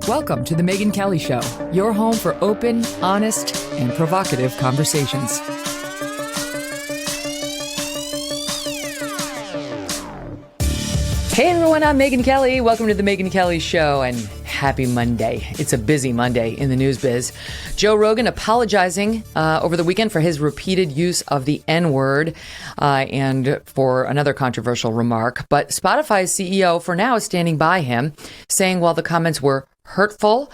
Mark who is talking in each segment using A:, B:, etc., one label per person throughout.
A: Welcome to The Megyn Kelly Show, your home for open, honest, and provocative conversations. Hey everyone, I'm Megyn Kelly. Welcome to The Megyn Kelly Show, and happy Monday. It's a busy Monday in the news biz. Joe Rogan apologizing over the weekend for his repeated use of the N-word and for another controversial remark. But Spotify's CEO for now is standing by him, saying while the comments were hurtful,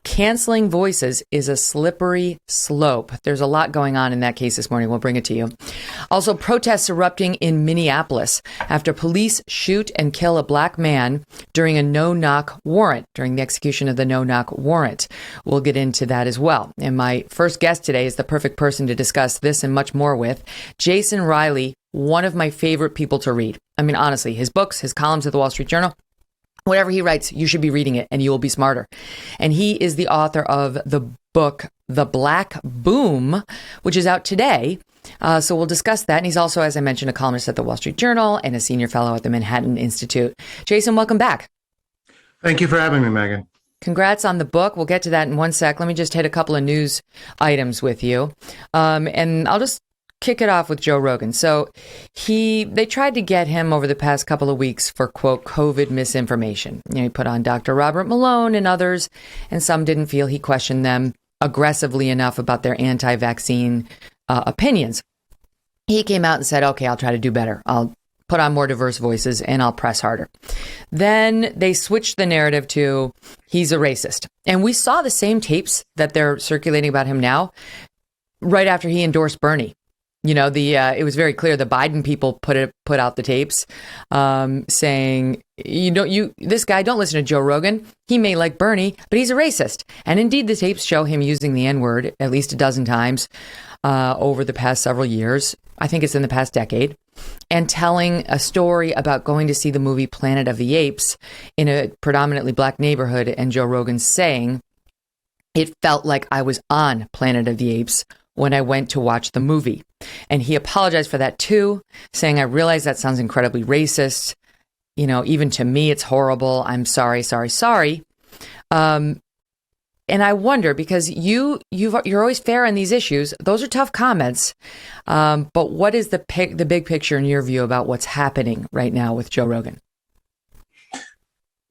A: canceling voices is a slippery slope. There's a lot going on in that case this morning. We'll bring it to you. Also, protests erupting in Minneapolis after police shoot and kill a black man during a no-knock warrant, during the execution of the no-knock warrant. We'll get into that as well. And my first guest today is the perfect person to discuss this and much more with, Jason Riley, one of my favorite people to read. I mean, honestly, his books, his columns at the Wall Street Journal, whatever he writes, you should be reading it and you will be smarter. And he is the author of the book, The Black Boom, which is out today. So we'll discuss that. And he's also, as I mentioned, a columnist at the Wall Street Journal and a senior fellow at the Manhattan Institute. Jason, welcome back.
B: Thank you for having me, Megyn.
A: Congrats on the book. We'll get to that in one sec. Let me just hit a couple of news items with you. And I'll just kick it off with Joe Rogan. So they tried to get him over the past couple of weeks for, quote, COVID misinformation. You know, he put on Dr. Robert Malone and others, and some didn't feel he questioned them aggressively enough about their anti-vaccine opinions. He came out and said, okay, I'll try to do better. I'll put on more diverse voices and I'll press harder. Then they switched the narrative to he's a racist. And we saw the same tapes that they're circulating about him now right after he endorsed Bernie. You know, it was very clear the Biden people put out the tapes saying, this guy, don't listen to Joe Rogan. He may like Bernie, but he's a racist. And indeed, the tapes show him using the N-word at least a dozen times over the past several years. I think it's in the past decade. And telling a story about going to see the movie Planet of the Apes in a predominantly black neighborhood. And Joe Rogan saying, it felt like I was on Planet of the Apes when I went to watch the movie. And he apologized for that too, saying, I realize that sounds incredibly racist. You know, even to me, it's horrible. I'm sorry. And I wonder, because you're always fair on these issues. Those are tough comments. But what is the big picture in your view about what's happening right now with Joe Rogan?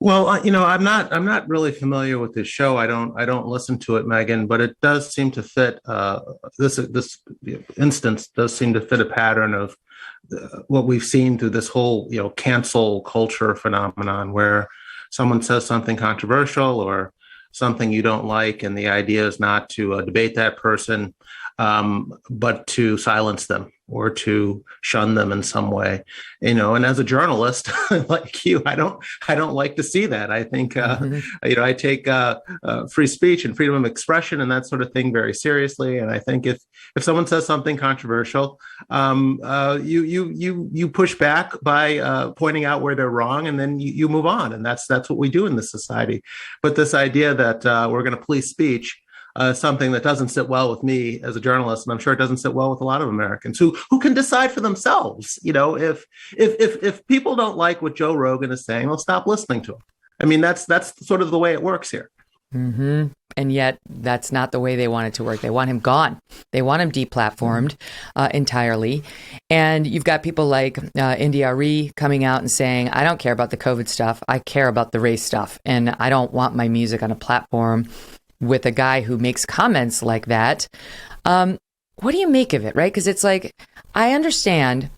B: Well, I'm not really familiar with this show. I don't listen to it, Megyn, but it does seem to fit. This instance does seem to fit a pattern of what we've seen through this whole, cancel culture phenomenon, where someone says something controversial or something you don't like, and the idea is not to debate that person, but to silence them or to shun them in some way, and as a journalist like you, I don't like to see that. I think, I take free speech and freedom of expression and that sort of thing very seriously. And I think if someone says something controversial, you push back by pointing out where they're wrong, and then you move on. And that's what we do in this society. But this idea that we're going to police speech, something that doesn't sit well with me as a journalist, and I'm sure it doesn't sit well with a lot of Americans who can decide for themselves. If people don't like what Joe Rogan is saying, they'll stop listening to him. I mean, that's sort of the way it works here.
A: Mm-hmm. And yet that's not the way they want it to work. They want him gone. They want him deplatformed entirely. And you've got people like India Arie coming out and saying, I don't care about the COVID stuff. I care about the race stuff. And I don't want my music on a platform with a guy who makes comments like that. What do you make of it, right? Because it's like, I understand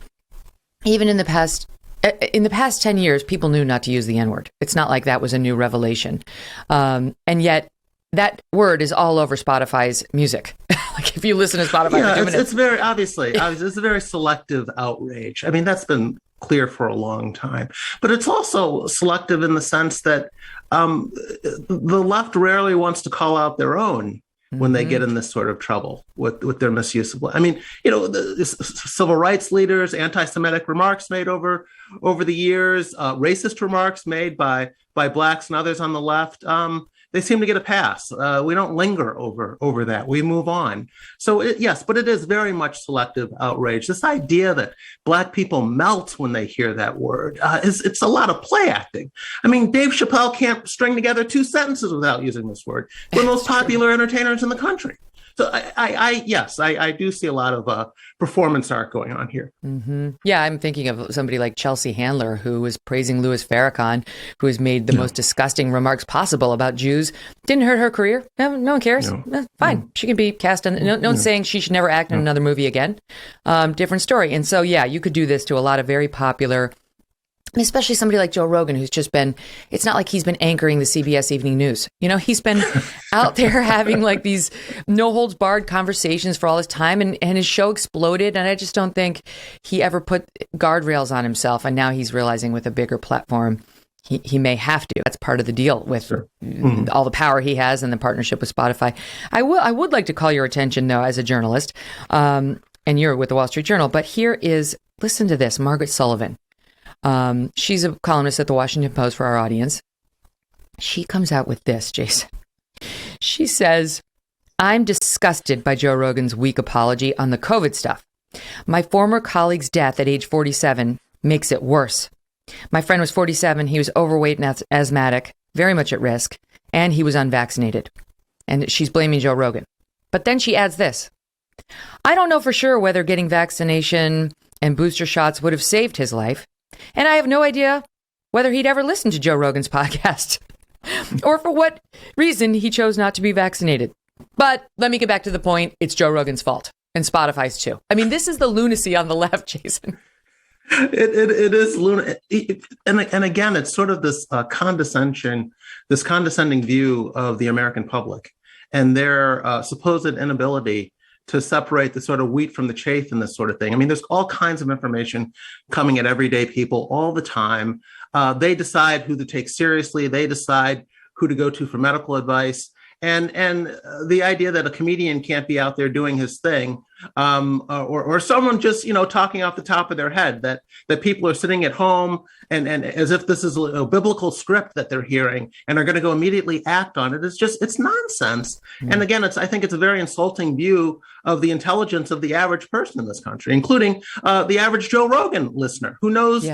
A: even in the past 10 years, people knew not to use the N-word. It's not like that was a new revelation. And yet that word is all over Spotify's music. Like if you listen to Spotify,
B: it's very obviously, it's a very selective outrage. I mean, that's been clear for a long time, but it's also selective in the sense that the left rarely wants to call out their own when they get in this sort of trouble with their misuse of. I mean, the civil rights leaders, anti-Semitic remarks made over the years, racist remarks made by blacks and others on the left. they seem to get a pass. We don't linger over that. We move on. So yes, but it is very much selective outrage. This idea that Black people melt when they hear that word it's a lot of play acting. I mean, Dave Chappelle can't string together 2 sentences without using this word. We're the most popular entertainers in the country. So I do see a lot of performance art going on here.
A: Mm-hmm. Yeah, I'm thinking of somebody like Chelsea Handler, who was praising Louis Farrakhan, who has made the most disgusting remarks possible about Jews. Didn't hurt her career. No one cares. Fine. She can be cast in. No one's saying she should never act in another movie again. Different story. And so, yeah, you could do this to a lot of very popular, especially somebody like Joe Rogan, who's just been, it's not like he's been anchoring the CBS Evening News. He's been out there having like these no holds barred conversations for all his time, and his show exploded. And I just don't think he ever put guardrails on himself. And now he's realizing with a bigger platform, he may have to. That's part of the deal with all the power he has and the partnership with Spotify. I would like to call your attention, though, as a journalist, and you're with the Wall Street Journal. But here is, listen to this, Margaret Sullivan. She's a columnist at the Washington Post for our audience. She comes out with this, Jason. She says, I'm disgusted by Joe Rogan's weak apology on the COVID stuff. My former colleague's death at age 47 makes it worse. My friend was 47. He was overweight and asthmatic, very much at risk, and he was unvaccinated. And she's blaming Joe Rogan. But then she adds this. I don't know for sure whether getting vaccination and booster shots would have saved his life. And I have no idea whether he'd ever listened to Joe Rogan's podcast or for what reason he chose not to be vaccinated. But let me get back to the point. It's Joe Rogan's fault, and Spotify's too. I mean, this is the lunacy on the left, Jason.
B: It is lunacy. And again, it's sort of this condescension, this condescending view of the American public and their supposed inability to separate the sort of wheat from the chaff and this sort of thing. I mean, there's all kinds of information coming at everyday people all the time. They decide who to take seriously. They decide who to go to for medical advice. And the idea that a comedian can't be out there doing his thing, or someone just, talking off the top of their head, that people are sitting at home and as if this is a biblical script that they're hearing and are going to go immediately act on it. It's nonsense. Mm. And again, I think it's a very insulting view of the intelligence of the average person in this country, including the average Joe Rogan listener who knows,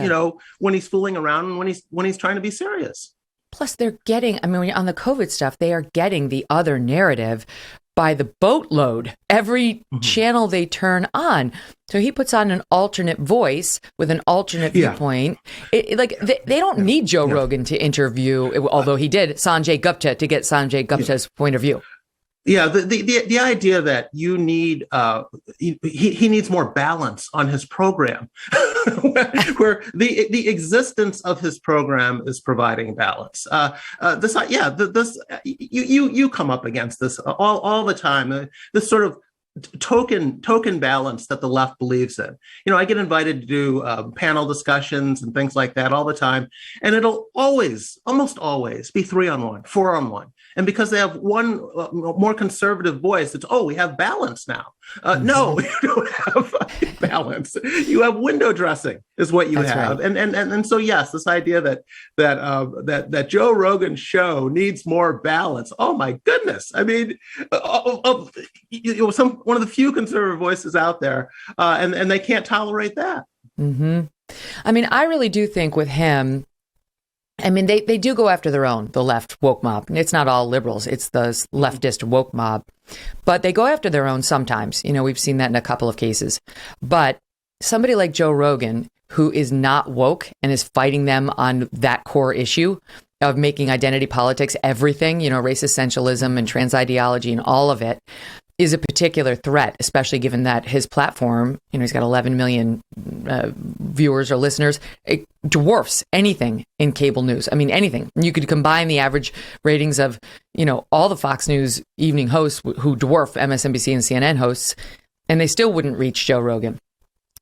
B: when he's fooling around and when he's trying to be serious.
A: Plus, they're getting, on the COVID stuff, they are getting the other narrative by the boatload, every channel they turn on. So he puts on an alternate voice with an alternate viewpoint. They don't need Joe Rogan to interview, although he did Sanjay Gupta to get Sanjay Gupta's point of view.
B: Yeah, the idea that you need he needs more balance on his program, where the existence of his program is providing balance. You come up against this all the time. This sort of token balance that the left believes in. I get invited to do panel discussions and things like that all the time, and it'll almost always be 3-on-1, 4-on-1. And because they have one more conservative voice, it's, we have balance now. No, you don't have balance. You have window dressing is what you have. Right. And so, yes, this idea that Joe Rogan's show needs more balance. Oh, my goodness. I mean, one of the few conservative voices out there, and they can't tolerate that. Mm-hmm.
A: I really do think with him, they do go after their own, the left woke mob. It's not all liberals. It's the leftist woke mob. But they go after their own sometimes. We've seen that in a couple of cases. But somebody like Joe Rogan, who is not woke and is fighting them on that core issue of making identity politics everything, race essentialism and trans ideology and all of it, is a particular threat, especially given that his platform, he's got 11 million viewers or listeners. It dwarfs anything in cable news. Anything. You could combine the average ratings of, all the Fox News evening hosts who dwarf MSNBC and CNN hosts, and they still wouldn't reach Joe Rogan.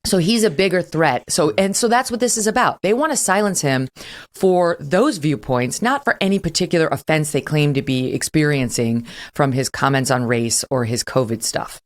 A: So he's a bigger threat. So that's what this is about. They want to silence him for those viewpoints, not for any particular offense they claim to be experiencing from his comments on race or his COVID stuff.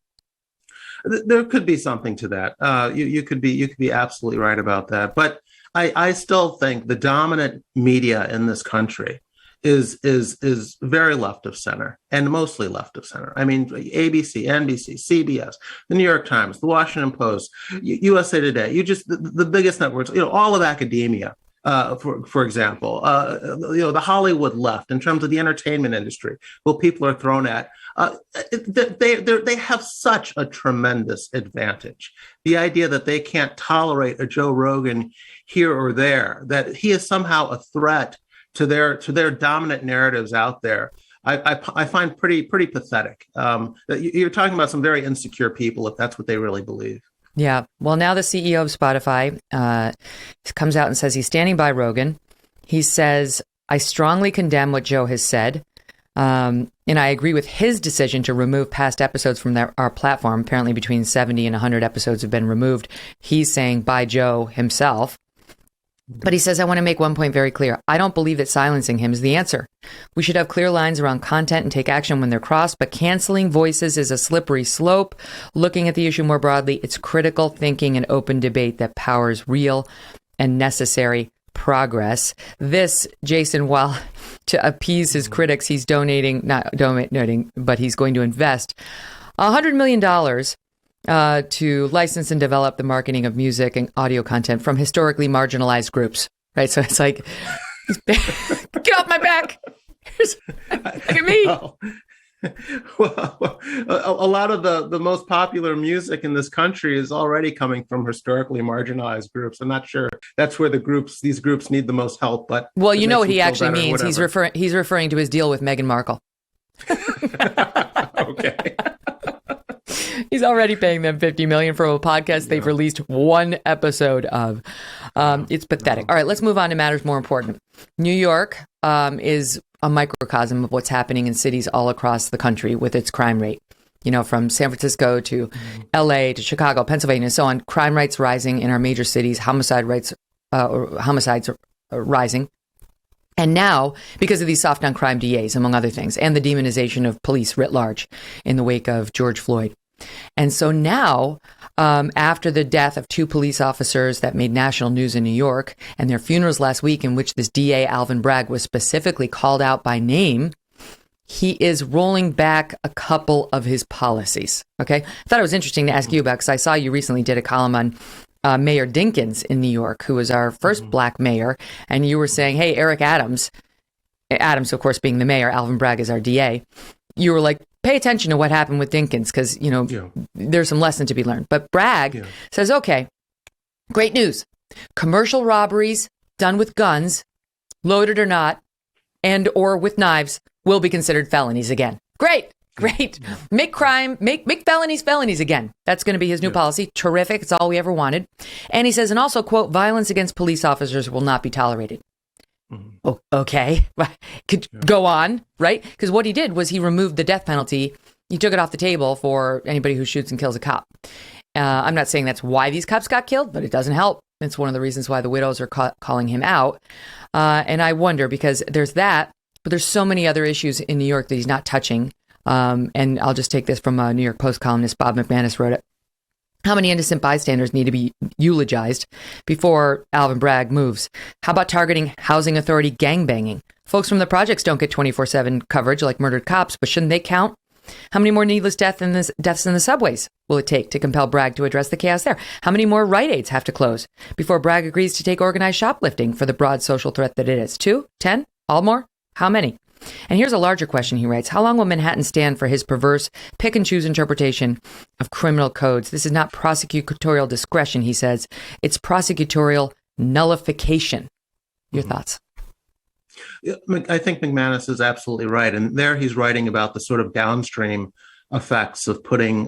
B: There could be something to that. You could be absolutely right about that. But I still think the dominant media in this country is very left of center and mostly left of center. I mean, ABC, NBC, CBS, the New York Times, the Washington Post, USA Today, the biggest networks, all of academia. For example, the Hollywood left in terms of the entertainment industry, what people are thrown at, they have such a tremendous advantage. The idea that they can't tolerate a Joe Rogan here or there, that he is somehow a threat to their dominant narratives out there, I find pretty pathetic. You're talking about some very insecure people if that's what they really believe.
A: Yeah. Well, now the CEO of Spotify comes out and says he's standing by Rogan. He says, I strongly condemn what Joe has said. And I agree with his decision to remove past episodes from our platform. Apparently between 70 and 100 episodes have been removed. He's saying by Joe himself. But he says, I want to make one point very clear. I don't believe that silencing him is the answer. We should have clear lines around content and take action when they're crossed, but canceling voices is a slippery slope. Looking at the issue more broadly, it's critical thinking and open debate that powers real and necessary progress. This, Jason, while to appease his critics, he's not donating, but he's going to invest $100 million to license and develop the marketing of music and audio content from historically marginalized groups, right? So it's like, get off my back. Look at me.
B: Well, a lot of the most popular music in this country is already coming from historically marginalized groups. I'm not sure that's where these groups need the most help. But
A: well, you know what he actually means. He's referring to his deal with Meghan Markle.
B: Okay.
A: He's already paying them $50 million for a podcast they've released one episode of. It's pathetic. All right, let's move on to matters more important. New York is a microcosm of what's happening in cities all across the country with its crime rate. From San Francisco to LA to Chicago, Pennsylvania, and so on. Crime rates rising in our major cities. Homicides are rising. And now, because of these soft on crime DAs, among other things, and the demonization of police writ large in the wake of George Floyd. And so now, after the death of two police officers that made national news in New York and their funerals last week, in which this DA, Alvin Bragg, was specifically called out by name, he is rolling back a couple of his policies. Okay. I thought it was interesting to ask you about, because I saw you recently did a column on Mayor Dinkins in New York, who was our first black mayor. And you were saying, hey, Eric Adams, of course, being the mayor, Alvin Bragg is our DA. You were like, pay attention to what happened with Dinkins, because, there's some lesson to be learned. But Bragg says, okay, great news. Commercial robberies done with guns, loaded or not, and or with knives, will be considered felonies again. Great. Make felonies again. That's going to be his new policy. Terrific. It's all we ever wanted. And he says, and also, quote, violence against police officers will not be tolerated. Oh, okay. Could go on, right? Because what he did was he removed the death penalty. He took it off the table for anybody who shoots and kills a cop. I'm not saying that's why these cops got killed, but it doesn't help. It's one of the reasons why the widows are calling him out. And I wonder, because there's that, but there's so many other issues in New York that he's not touching. And I'll just take this from a New York Post columnist, Bob McManus wrote it. How many innocent bystanders need to be eulogized before Alvin Bragg moves? How about targeting housing authority gangbanging? Folks from the projects don't get 24/7 coverage like murdered cops, but shouldn't they count? How many more needless deaths in the subways will it take to compel Bragg to address the chaos there? How many more Rite Aids have to close before Bragg agrees to take organized shoplifting for the broad social threat that it is? 2? 10? All more? How many? And here's a larger question, he writes. How long will Manhattan stand for his perverse pick-and-choose interpretation of criminal codes? This is not prosecutorial discretion, he says. It's prosecutorial nullification. Your thoughts?
B: I think McManus is absolutely right. And there he's writing about the sort of downstream effects of putting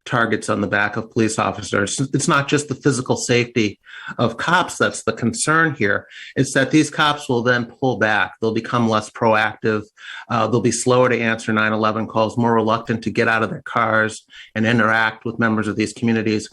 B: targets on the back of police officers. It's not just the physical safety of cops that's the concern here. It's that these cops will then pull back. They'll become less proactive. They'll be slower to answer 911 calls, more reluctant to get out of their cars and interact with members of these communities.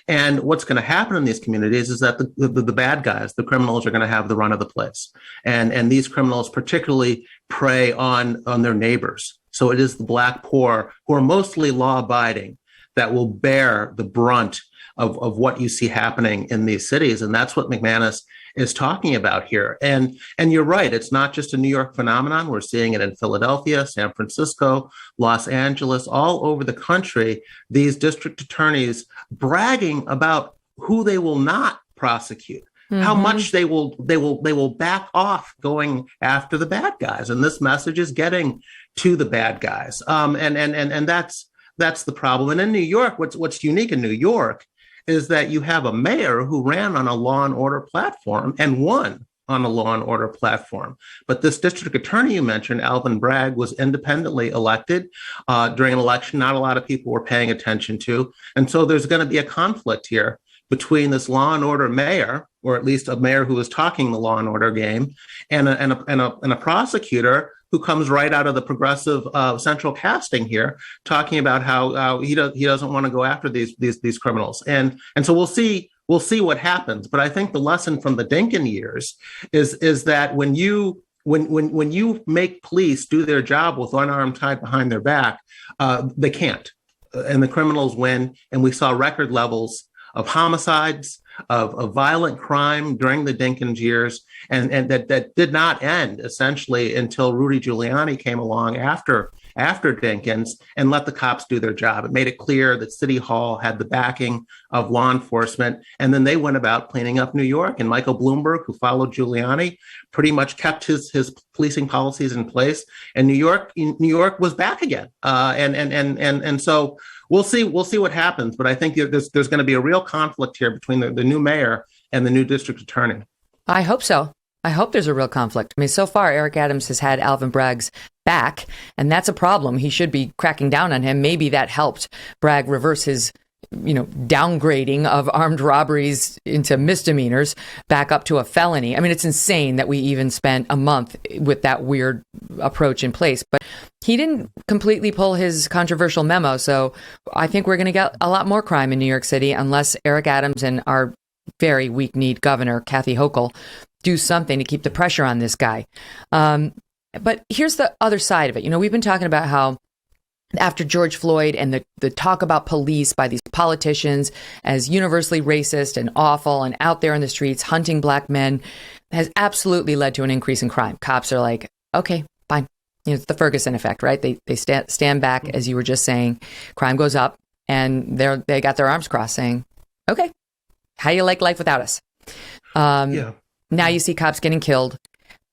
B: And what's going to happen in these communities is that the bad guys, the criminals, are going to have the run of the place. And these criminals particularly prey on their neighbors. So it is the black poor, who are mostly law-abiding, that will bear the brunt of what you see happening in these cities. And that's what McManus is talking about here. And you're right, it's not just a New York phenomenon. We're seeing it in Philadelphia, San Francisco, Los Angeles, all over the country, these district attorneys bragging about who they will not prosecute. Mm-hmm. How much they will back off going after the bad guys, and this message is getting to the bad guys, and that's the problem. And in New York, what's unique in New York is that you have a mayor who ran on a law and order platform and won on a law and order platform. But this district attorney you mentioned, Alvin Bragg, was independently elected during an election not a lot of people were paying attention to, and so there's going to be a conflict here between this law and order mayor, or at least a mayor who is talking the law and order game, and a prosecutor who comes right out of the progressive central casting here, talking about how he doesn't want to go after these criminals, and so we'll see what happens. But I think the lesson from the Dinkin years is that when you make police do their job with one arm tied behind their back, they can't, and the criminals win. And we saw record levels of homicides, of violent crime during the Dinkins years, and that did not end essentially until Rudy Giuliani came along after Dinkins and let the cops do their job. It made it clear that City Hall had the backing of law enforcement, and then they went about cleaning up New York. And Michael Bloomberg, who followed Giuliani, pretty much kept his policing policies in place, and New York was back again. And so we'll see what happens. But I think there's going to be a real conflict here between the new mayor and the new district attorney.
A: I hope so. I hope there's a real conflict. I mean, so far, Eric Adams has had Alvin Bragg's back, and that's a problem. He should be cracking down on him. Maybe that helped Bragg reverse his, downgrading of armed robberies into misdemeanors back up to a felony. I mean, it's insane that we even spent a month with that weird approach in place. But he didn't completely pull his controversial memo. So I think we're going to get a lot more crime in New York City unless Eric Adams and our very weak-kneed governor, Kathy Hochul, do something to keep the pressure on this guy. But here's the other side of it. We've been talking about how after George Floyd and the talk about police by these politicians as universally racist and awful and out there in the streets hunting black men has absolutely led to an increase in crime. Cops are like, okay, fine. It's the Ferguson effect, right? They stand back, as you were just saying. Crime goes up, and they got their arms crossed saying, okay, how do you like life without us? Now you see cops getting killed,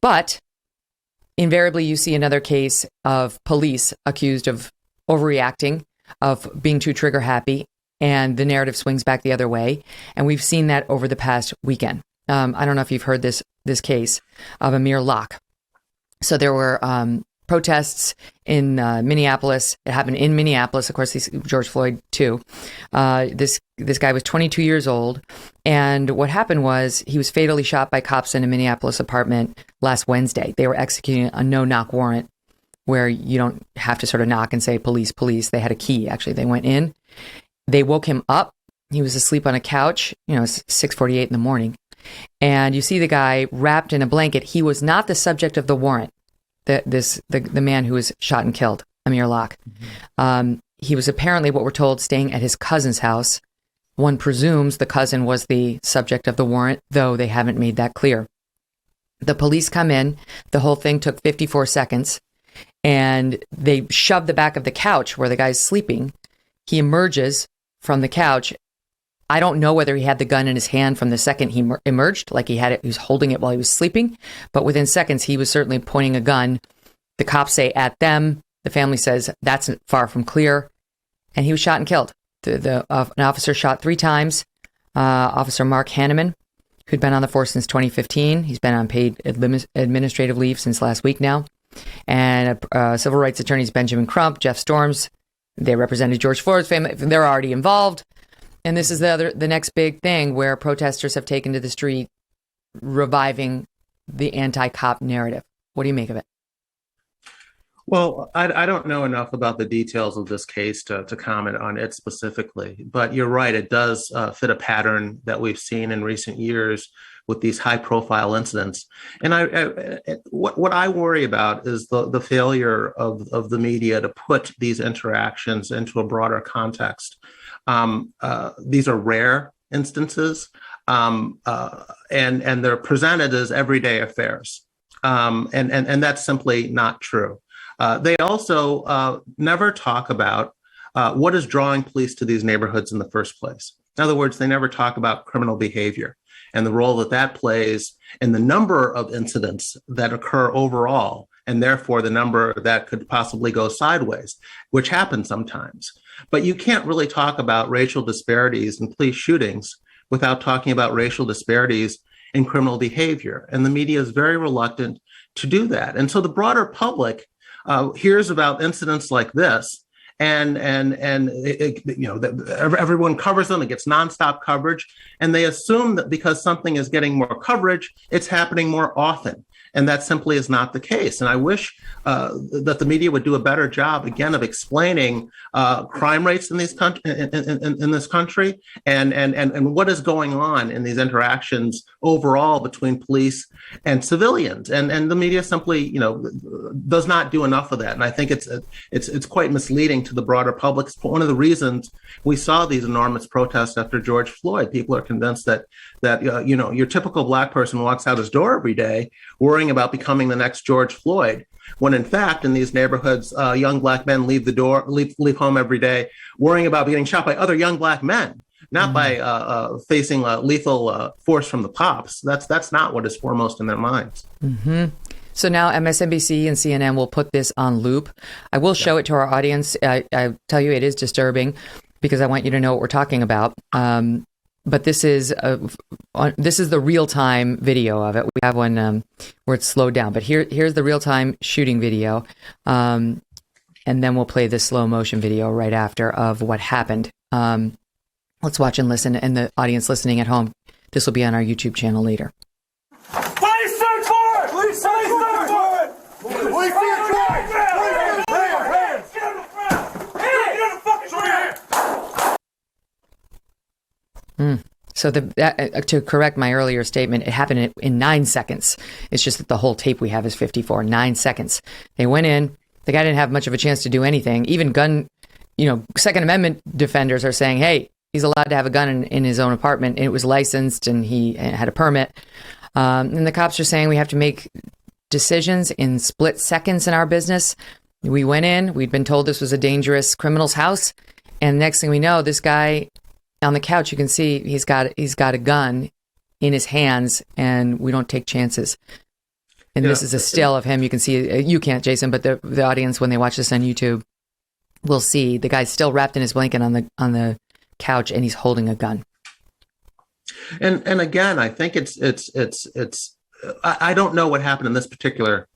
A: but invariably you see another case of police accused of overreacting, of being too trigger happy, and the narrative swings back the other way. And we've seen that over the past weekend. I don't know if you've heard this case of Amir Locke. So there were protests in Minneapolis. It happened in Minneapolis. Of course, George Floyd too. This guy was 22 years old, and what happened was he was fatally shot by cops in a Minneapolis apartment last Wednesday. They were executing a no-knock warrant, where you don't have to sort of knock and say police, police. They had a key. Actually, they went in. They woke him up. He was asleep on a couch. It's 6:48 in the morning, and you see the guy wrapped in a blanket. He was not the subject of the warrant. The man who was shot and killed, Amir Locke. Mm-hmm. He was apparently, what we're told, staying at his cousin's house. One presumes the cousin was the subject of the warrant, though they haven't made that clear. The police come in. The whole thing took 54 seconds, and they shove the back of the couch where the guy's sleeping. He emerges from the couch. I don't know whether he had the gun in his hand from the second he emerged, like he was holding it while he was sleeping, but within seconds, he was certainly pointing a gun. The cops say at them. The family says that's far from clear, and he was shot and killed. An officer shot 3 times. Officer Mark Hanneman, who'd been on the force since 2015. He's been on paid administrative leave since last week now. And civil rights attorneys Benjamin Crump, Jeff Storms, they represented George Floyd's family. They're already involved. And this is the next big thing where protesters have taken to the street, reviving the anti-cop narrative. What do you make of it?
B: Well, I don't know enough about the details of this case to comment on it specifically, but you're right. It does fit a pattern that we've seen in recent years with these high-profile incidents. And what I worry about is the failure of the media to put these interactions into a broader context. These are rare instances, and they're presented as everyday affairs. And that's simply not true. They also never talk about what is drawing police to these neighborhoods in the first place. In other words, they never talk about criminal behavior and the role that that plays in the number of incidents that occur overall, and therefore the number that could possibly go sideways, which happens sometimes. But you can't really talk about racial disparities in police shootings without talking about racial disparities in criminal behavior. And the media is very reluctant to do that. And so the broader public hears about incidents like this, and everyone covers them. It gets nonstop coverage, and they assume that because something is getting more coverage, it's happening more often. And that simply is not the case. And I wish that the media would do a better job, again, of explaining crime rates in this country and what is going on in these interactions overall between police and civilians. And the media simply, does not do enough of that. And I think it's quite misleading to the broader public. It's one of the reasons we saw these enormous protests after George Floyd. People are convinced that your typical Black person walks out his door every day worrying about becoming the next George Floyd, when in fact, in these neighborhoods, young Black men leave home every day worrying about getting shot by other young Black men, not by facing lethal force from the cops. That's not what is foremost in their minds.
A: Mm-hmm. So now MSNBC and CNN will put this on loop. I will show it to our audience. I tell you, it is disturbing because I want you to know what we're talking about. But this is the real time video of it. We have one where it's slowed down, but here's the real time shooting video, and then we'll play the slow motion video right after of what happened. Let's watch and listen, and the audience listening at home, this will be on our YouTube channel later.
C: Police search warrant! Police search warrant! Police search warrant! Hands! Get on the ground! Get on the fucking ground!
A: So to correct my earlier statement, it happened in 9 seconds. It's just that the whole tape we have is 54, 9 seconds. They went in. The guy didn't have much of a chance to do anything. Even Second Amendment defenders are saying, hey, he's allowed to have a gun in his own apartment. And it was licensed and he had a permit. And the cops are saying we have to make decisions in split seconds in our business. We went in. We'd been told this was a dangerous criminal's house. And next thing we know, this guy on the couch, you can see he's got a gun in his hands, and we don't take chances. And this is a still of him. You can see, you can't, Jason, but the audience, when they watch this on YouTube, will see the guy's still wrapped in his blanket on the couch, and he's holding a gun.
B: And again, I think it's I don't know what happened in this particular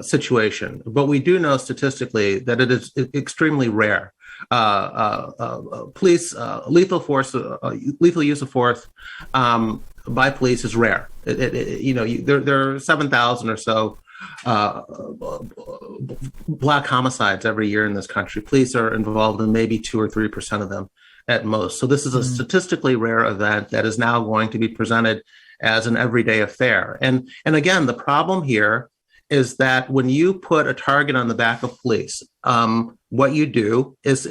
B: situation, but we do know statistically that it is extremely rare. Police lethal use of force by police is rare. There are 7,000 or so Black homicides every year in this country. Police are involved in maybe 2 or 3% of them at most. So this is a statistically rare event that is now going to be presented as an everyday affair. And again, the problem here is that when you put a target on the back of police, what you do is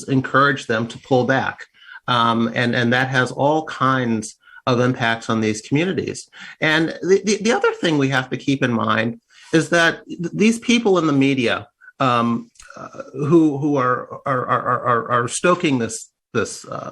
B: encourage them to pull back. And that has all kinds of impacts on these communities. And the other thing we have to keep in mind is that these people in the media who are stoking the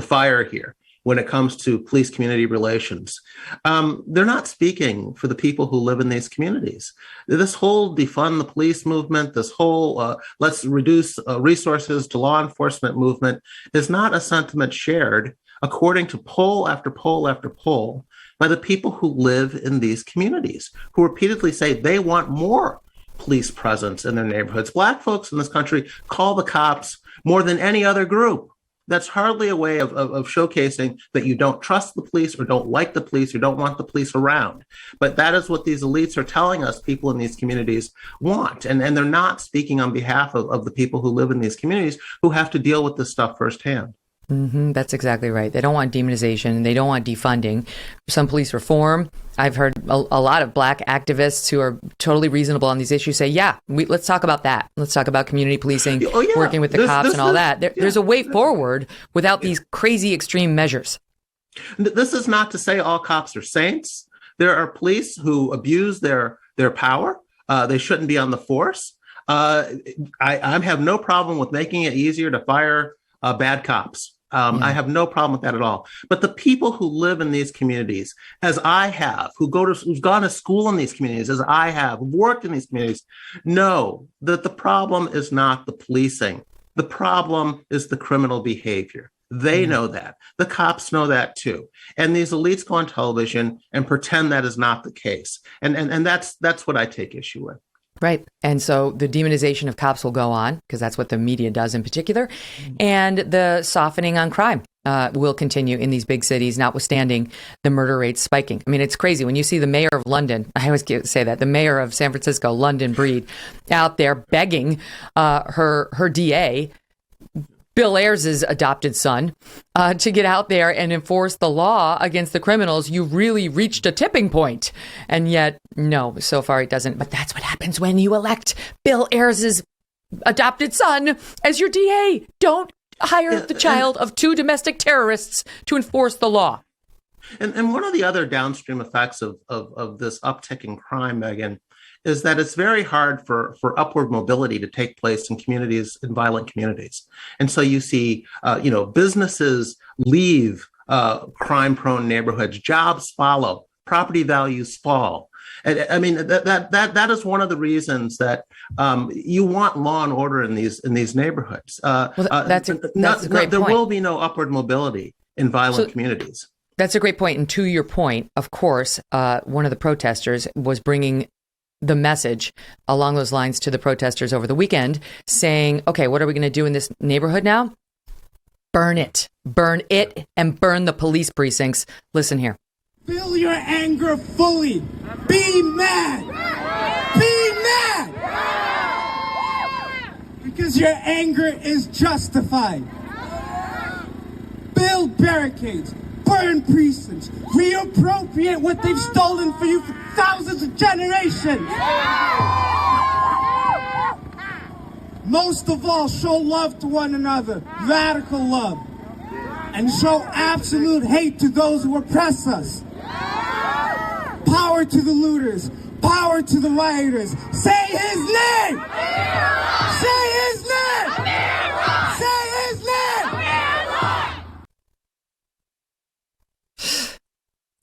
B: fire here when it comes to police community relations, they're not speaking for the people who live in these communities. This whole defund the police movement, this whole let's reduce resources to law enforcement movement is not a sentiment shared, according to poll after poll after poll, by the people who live in these communities, who repeatedly say they want more police presence in their neighborhoods. Black folks in this country call the cops more than any other group. That's hardly a way of showcasing that you don't trust the police or don't like the police or don't want the police around. But that is what these elites are telling us people in these communities want. And they're not speaking on behalf of the people who live in these communities who have to deal with this stuff firsthand.
A: That's exactly right. They don't want demonization. They don't want defunding. Some police reform. I've heard a lot of black activists who are totally reasonable on these issues say, yeah, let's talk about that. Let's talk about community policing, working with the cops and all that. There's a way forward without these crazy extreme measures.
B: This is not to say all cops are saints. There are police who abuse their power. They shouldn't be on the force. I have no problem with making it easier to fire bad cops. I have no problem with that at all. But the people who live in these communities, as I have, who've gone to school in these communities, as I have, worked in these communities, know that the problem is not the policing. The problem is the criminal behavior. They know that. The cops know that too. And these elites go on television and pretend that is not the case. And that's what I take issue with.
A: Right. And so the demonization of cops will go on, because that's what the media does in particular. And the softening on crime will continue in these big cities, notwithstanding the murder rates spiking. I mean, it's crazy. When you see the mayor of London, I always say that, the mayor of San Francisco, London Breed, out there begging her DA, Bill Ayers' adopted son, to get out there and enforce the law against the criminals, you really reached a tipping point. And yet, no, so far it doesn't. But that's what happens when you elect Bill Ayers' adopted son as your DA. Don't hire the child of two domestic terrorists to enforce the law.
B: And one of the other downstream effects of this uptick in crime, Megyn, is that it's very hard for upward mobility to take place in communities, in violent communities. And so you see, businesses leave crime-prone neighborhoods, jobs follow, property values fall. And I mean, that is one of the reasons that you want law and order in these neighborhoods.
A: That's a great point.
B: There will be no upward mobility in violent communities.
A: That's a great point. And to your point, of course, one of the protesters was bringing the message along those lines to the protesters over the weekend, saying, okay, what are we going to do in this neighborhood now? Burn it, and burn the police precincts. Listen here.
D: Feel your anger fully. Be mad. Be mad. Because your anger is justified. Build barricades. Burn precincts. Reappropriate what they've stolen for you for thousands of generations. Most of all, show love to one another. Radical love. And show absolute hate to those who oppress us. Power to the looters. Power to the rioters. Say his name! Say his name! Say his name!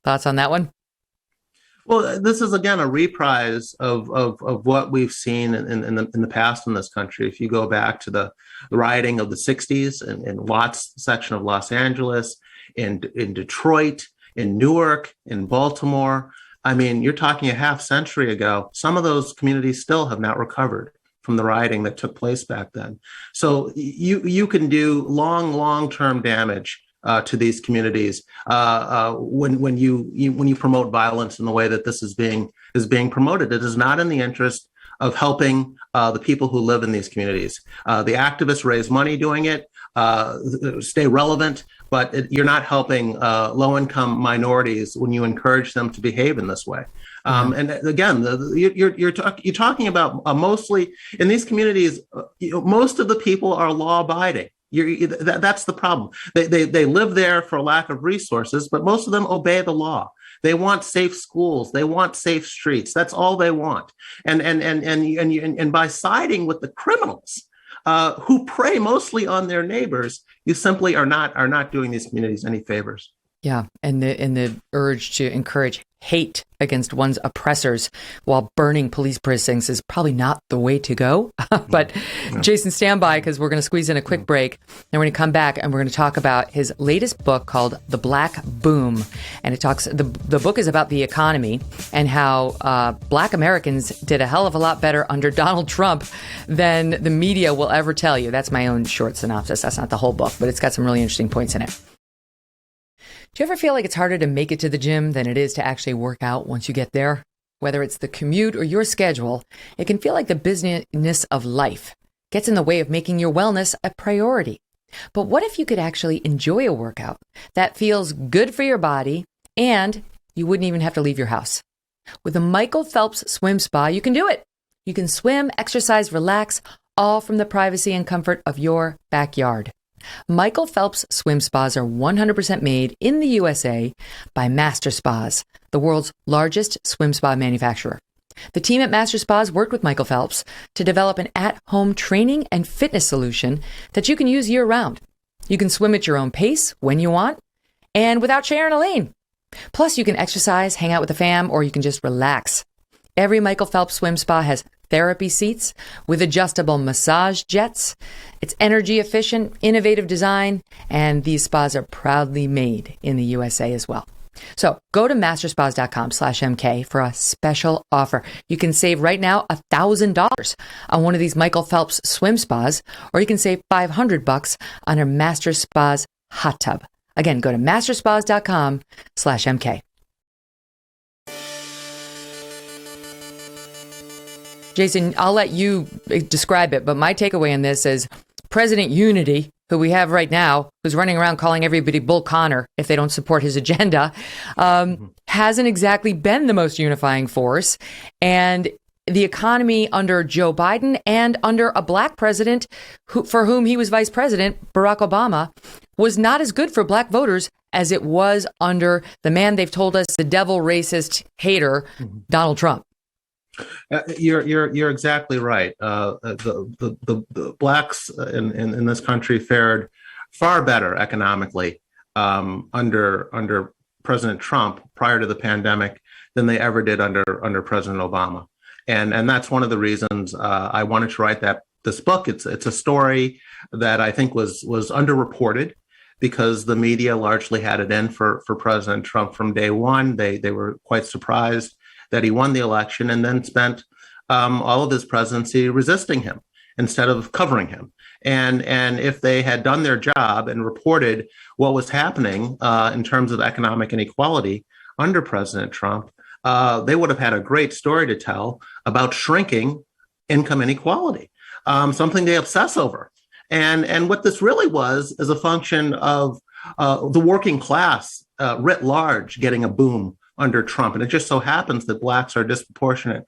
A: Thoughts on that one?
B: Well, this is, again, a reprise of what we've seen in the past in this country. If you go back to the rioting of the 60s in Watts section of Los Angeles, in Detroit, in Newark, in Baltimore, I mean, you're talking a half century ago. Some of those communities still have not recovered from the rioting that took place back then. So you can do long-term damage to these communities when you promote violence in the way that this is being promoted. It is not in the interest of helping the people who live in these communities. The activists raise money doing it, stay relevant, but you're not helping low-income minorities when you encourage them to behave in this way. And again, you're talking about mostly in these communities. Most of the people are law-abiding. That's the problem. They live there for lack of resources, but most of them obey the law. They want safe schools. They want safe streets. That's all they want. And by siding with the criminals who prey mostly on their neighbors, you simply are not doing these communities any favors.
A: Yeah, and the urge to encourage hate against one's oppressors while burning police precincts is probably not the way to go. But Jason, stand by, because we're going to squeeze in a quick break. Then we're going to come back and we're going to talk about his latest book called The Black Boom. And the book is about the economy and how Black Americans did a hell of a lot better under Donald Trump than the media will ever tell you. That's my own short synopsis. That's not the whole book, but it's got some really interesting points in it. Do you ever feel like it's harder to make it to the gym than it is to actually work out once you get there? Whether it's the commute or your schedule, it can feel like the business of life gets in the way of making your wellness a priority. But what if you could actually enjoy a workout that feels good for your body and you wouldn't even have to leave your house? With the Michael Phelps Swim Spa, you can do it. You can swim, exercise, relax, all from the privacy and comfort of your backyard. Michael Phelps Swim Spas are 100% made in the USA by Master Spas, the world's largest swim spa manufacturer. The team at Master Spas worked with Michael Phelps to develop an at-home training and fitness solution that you can use year-round. You can swim at your own pace when you want and without sharing a lane. Plus, you can exercise, hang out with the fam, or you can just relax. Every Michael Phelps Swim Spa has therapy seats with adjustable massage jets. It's energy efficient, innovative design, and these spas are proudly made in the USA as well. So go to masterspas.com/MK for a special offer. You can save right now $1,000 on one of these Michael Phelps swim spas, or you can save $500 on a Master Spas hot tub. Again, go to masterspas.com/MK. Jason, I'll let you describe it, but my takeaway on this is President Unity, who we have right now, who's running around calling everybody Bull Connor if they don't support his agenda, hasn't exactly been the most unifying force. And the economy under Joe Biden and under a black president for whom he was vice president, Barack Obama, was not as good for black voters as it was under the man they've told us, the devil racist hater, Donald Trump.
B: You're exactly right. The blacks in this country fared far better economically under President Trump prior to the pandemic than they ever did under President Obama, and that's one of the reasons I wanted to write this book. It's a story that I think was underreported because the media largely had it in for President Trump from day one. They were quite surprised that he won the election and then spent all of his presidency resisting him instead of covering him. And if they had done their job and reported what was happening in terms of economic inequality under President Trump, they would have had a great story to tell about shrinking income inequality, something they obsess over. And what this really was is a function of the working class writ large getting a boom under Trump. And it just so happens that blacks are disproportionately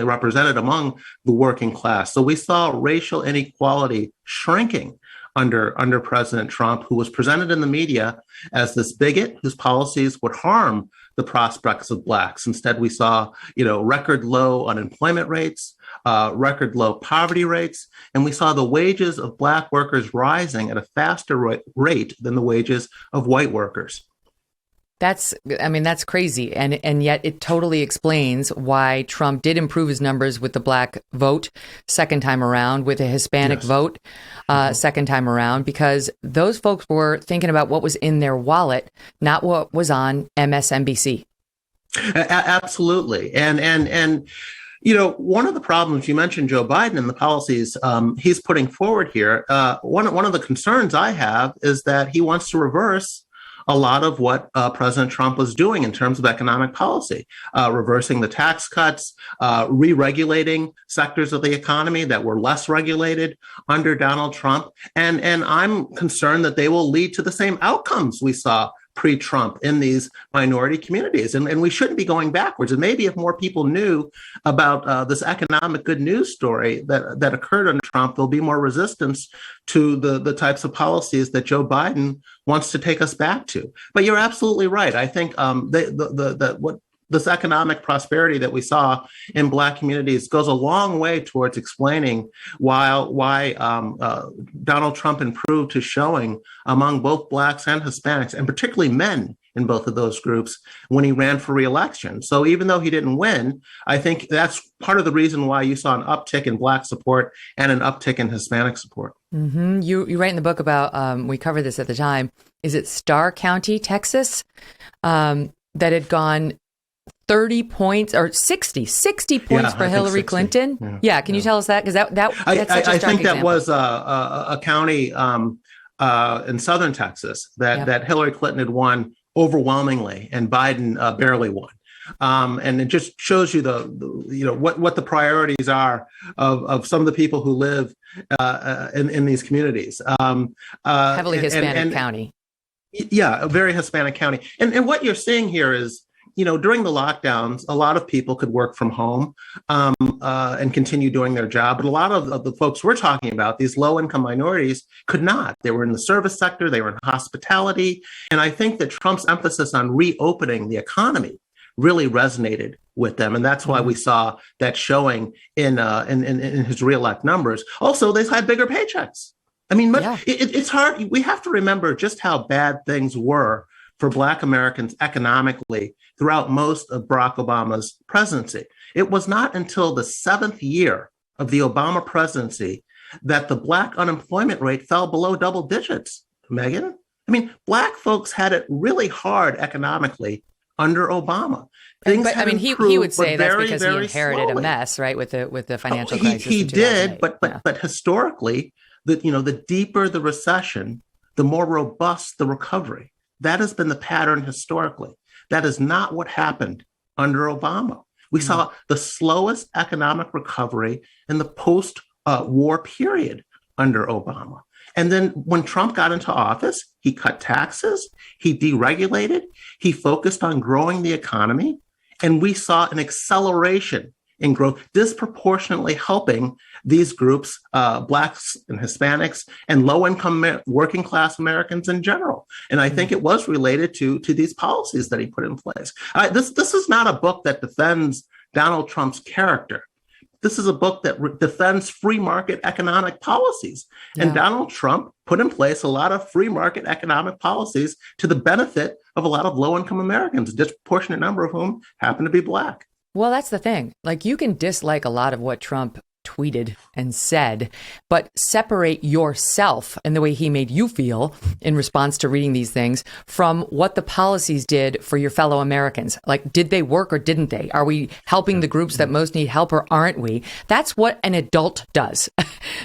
B: represented among the working class. So we saw racial inequality shrinking under President Trump, who was presented in the media as this bigot whose policies would harm the prospects of blacks. Instead, we saw, record low unemployment rates, record low poverty rates, and we saw the wages of black workers rising at a faster rate than the wages of white workers.
A: That's crazy. And yet it totally explains why Trump did improve his numbers with the black vote second time around, with a Hispanic vote second time around, because those folks were thinking about what was in their wallet, not what was on MSNBC.
B: Absolutely. And one of the problems, you mentioned Joe Biden and the policies he's putting forward here. One of the concerns I have is that he wants to reverse a lot of what President Trump was doing in terms of economic policy, reversing the tax cuts, re-regulating sectors of the economy that were less regulated under Donald Trump. And I'm concerned that they will lead to the same outcomes we saw pre-Trump in these minority communities. And we shouldn't be going backwards. And maybe if more people knew about this economic good news story that occurred under Trump, there'll be more resistance to the types of policies that Joe Biden wants to take us back to. But you're absolutely right. I think what this economic prosperity that we saw in black communities goes a long way towards explaining why Donald Trump improved his showing among both blacks and Hispanics, and particularly men in both of those groups when he ran for re-election. So even though he didn't win, I think that's part of the reason why you saw an uptick in black support and an uptick in Hispanic support.
A: Mm-hmm. You write in the book about, we covered this at the time, is it Starr County, Texas, that had gone 30 points or 60 points for Hillary Clinton. Yeah. Can you tell us that? Because
B: I think that was a county in southern Texas that Hillary Clinton had won overwhelmingly and Biden barely won. And it just shows you what the priorities are of some of the people who live in these communities.
A: Heavily Hispanic county.
B: Yeah, a very Hispanic county. And what you're seeing here is, during the lockdowns, a lot of people could work from home and continue doing their job. But a lot of the folks we're talking about, these low-income minorities, could not. They were in the service sector. They were in hospitality. And I think that Trump's emphasis on reopening the economy really resonated with them. And that's why we saw that showing in his reelect numbers. Also, they had bigger paychecks. I mean, it's hard. We have to remember just how bad things were for Black Americans economically throughout most of Barack Obama's presidency. It was not until the 7th year of the Obama presidency that the Black unemployment rate fell below double digits, Megyn. I mean, Black folks had it really hard economically under Obama.
A: He would say that's because he inherited a mess, right, with the financial crisis.
B: He did, but historically, the deeper the recession, the more robust the recovery. That has been the pattern historically. That is not what happened under Obama. We saw the slowest economic recovery in the post-war period under Obama. And then when Trump got into office, he cut taxes, he deregulated, he focused on growing the economy, and we saw an acceleration in growth, disproportionately helping these groups, Blacks and Hispanics and low-income working class Americans in general. And I think it was related to these policies that he put in place. This is not a book that defends Donald Trump's character. This is a book that defends free market economic policies. Yeah. And Donald Trump put in place a lot of free market economic policies to the benefit of a lot of low-income Americans, a disproportionate number of whom happen to be Black.
A: Well, that's the thing. Like, you can dislike a lot of what Trump tweeted and said, but separate yourself and the way he made you feel in response to reading these things from what the policies did for your fellow Americans. Like, did they work or didn't they? Are we helping the groups that most need help, or aren't we? That's what an adult does,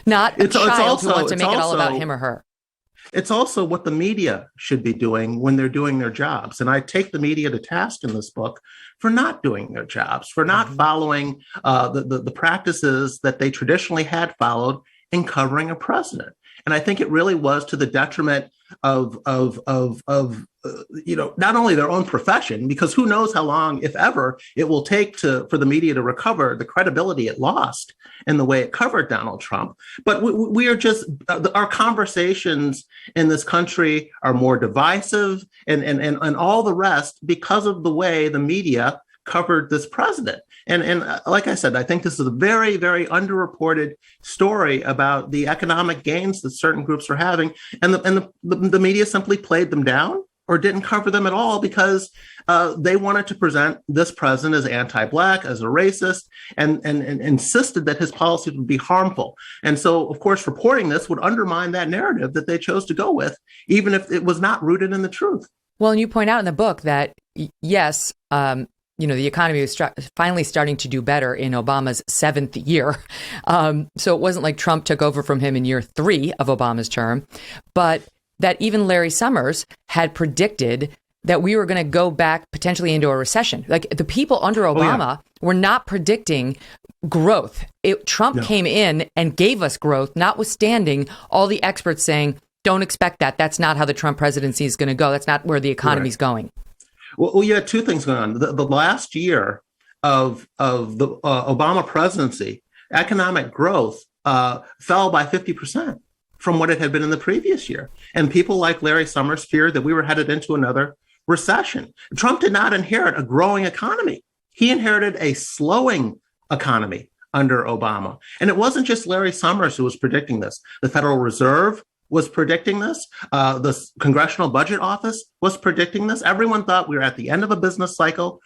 A: not a child who wants to make it all about him or her.
B: It's also what the media should be doing when they're doing their jobs. And I take the media to task in this book for not doing their jobs, for not following the practices that they traditionally had followed in covering a president. And I think it really was to the detriment of not only their own profession, because who knows how long, if ever, it will take for the media to recover the credibility it lost in the way it covered Donald Trump. But we are just, our conversations in this country are more divisive and all the rest because of the way the media covered this president. And like I said, I think this is a very, very underreported story about the economic gains that certain groups are having. And the media simply played them down or didn't cover them at all because they wanted to present this president as anti-Black, as a racist, and insisted that his policies would be harmful. And so, of course, reporting this would undermine that narrative that they chose to go with, even if it was not rooted in the truth.
A: Well, and you point out in the book that, yes, the economy was finally starting to do better in Obama's 7th year. So it wasn't like Trump took over from him in year 3 of Obama's term, but that even Larry Summers had predicted that we were going to go back potentially into a recession. Like, the people under Obama were not predicting growth. Trump came in and gave us growth, notwithstanding all the experts saying, don't expect that. That's not how the Trump presidency is going to go. That's not where the economy's going.
B: Well, you had two things going on. The last year of the Obama presidency, economic growth fell by 50% from what it had been in the previous year. And people like Larry Summers feared that we were headed into another recession. Trump did not inherit a growing economy. He inherited a slowing economy under Obama. And it wasn't just Larry Summers who was predicting this. The Federal Reserve was predicting this. The Congressional Budget Office was predicting this. Everyone thought we were at the end of a business cycle.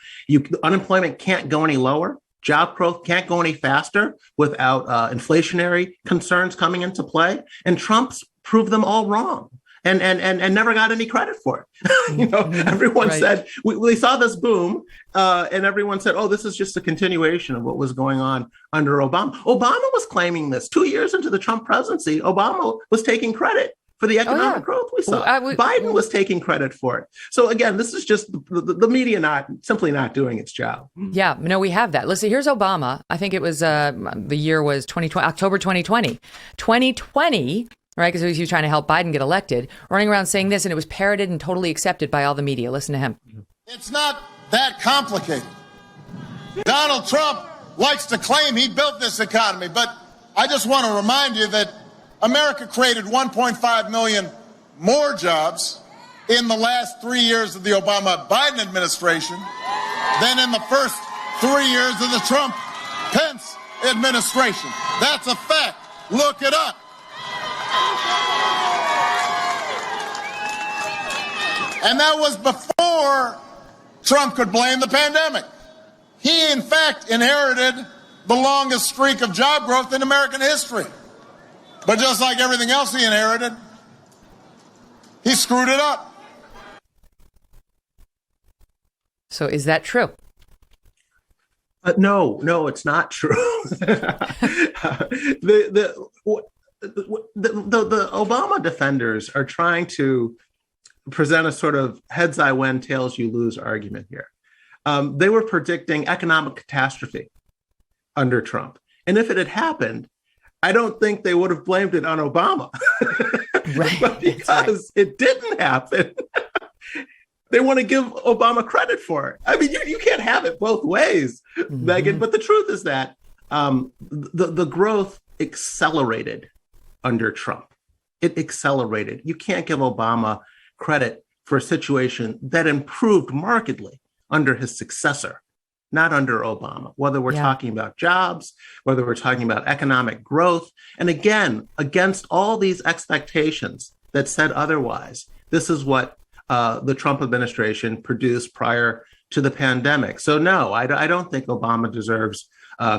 B: Unemployment can't go any lower. Job growth can't go any faster without inflationary concerns coming into play. And Trump's proved them all wrong and never got any credit for it. Everyone said, we saw this boom and everyone said, oh, this is just a continuation of what was going on under Obama. Obama was claiming this 2 years into the Trump presidency. Obama was taking credit for the economic growth we saw. Biden was taking credit for it. So again, this is just the media simply not doing its job.
A: Yeah, no, we have that. Listen, here's Obama. I think it was the year was 2020, October 2020. 2020, right? Because he was trying to help Biden get elected, running around saying this, and it was parroted and totally accepted by all the media. Listen to him.
E: It's not that complicated. Donald Trump likes to claim he built this economy, but I just want to remind you that America created 1.5 million more jobs in the last 3 years of the Obama-Biden administration than in the first 3 years of the Trump-Pence administration. That's a fact. Look it up. And that was before Trump could blame the pandemic. He, in fact, inherited the longest streak of job growth in American history. But just like everything else he inherited, he screwed it up.
A: So is that true?
B: No, it's not true. The Obama defenders are trying to present a sort of heads I win, tails you lose argument here. They were predicting economic catastrophe under Trump. And if it had happened, I don't think they would have blamed it on Obama.
A: Right.
B: But because it didn't happen, they want to give Obama credit for it. I mean, you can't have it both ways, Megyn. But the truth is that the growth accelerated under Trump. It accelerated. You can't give Obama credit for a situation that improved markedly under his successor, not under Obama, whether we're talking about jobs, whether we're talking about economic growth. And again, against all these expectations that said otherwise, this is what the Trump administration produced prior to the pandemic. So no, I don't think Obama deserves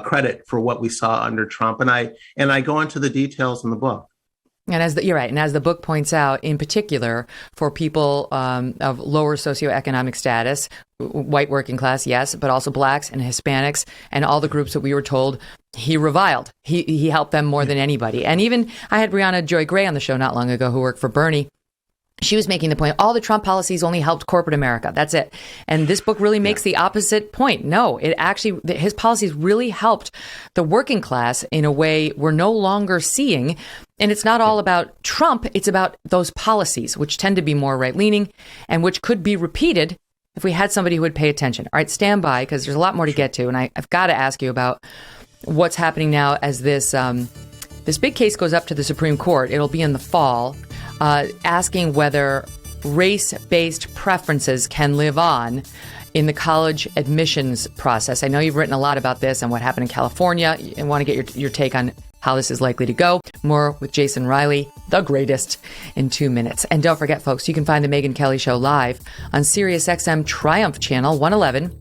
B: credit for what we saw under Trump. And I go into the details in the book.
A: And you're right. And as the book points out, in particular, for people of lower socioeconomic status, white working class, yes, but also blacks and Hispanics and all the groups that we were told he reviled. He helped them more than anybody. And even I had Brianna Joy Gray on the show not long ago who worked for Bernie. She was making the point, all the Trump policies only helped corporate America. That's it. And this book really makes the opposite point. No, it actually, his policies really helped the working class in a way we're no longer seeing. And it's not all about Trump. It's about those policies, which tend to be more right leaning and which could be repeated if we had somebody who would pay attention. All right, stand by, because there's a lot more to get to. And I've got to ask you about what's happening now as this big case goes up to the Supreme Court. It'll be in the fall. Asking whether race-based preferences can live on in the college admissions process. I know you've written a lot about this and what happened in California. I want to get your take on how this is likely to go. More with Jason Riley, the greatest, in 2 minutes. And don't forget, folks, you can find the Megyn Kelly Show live on SiriusXM Triumph Channel 111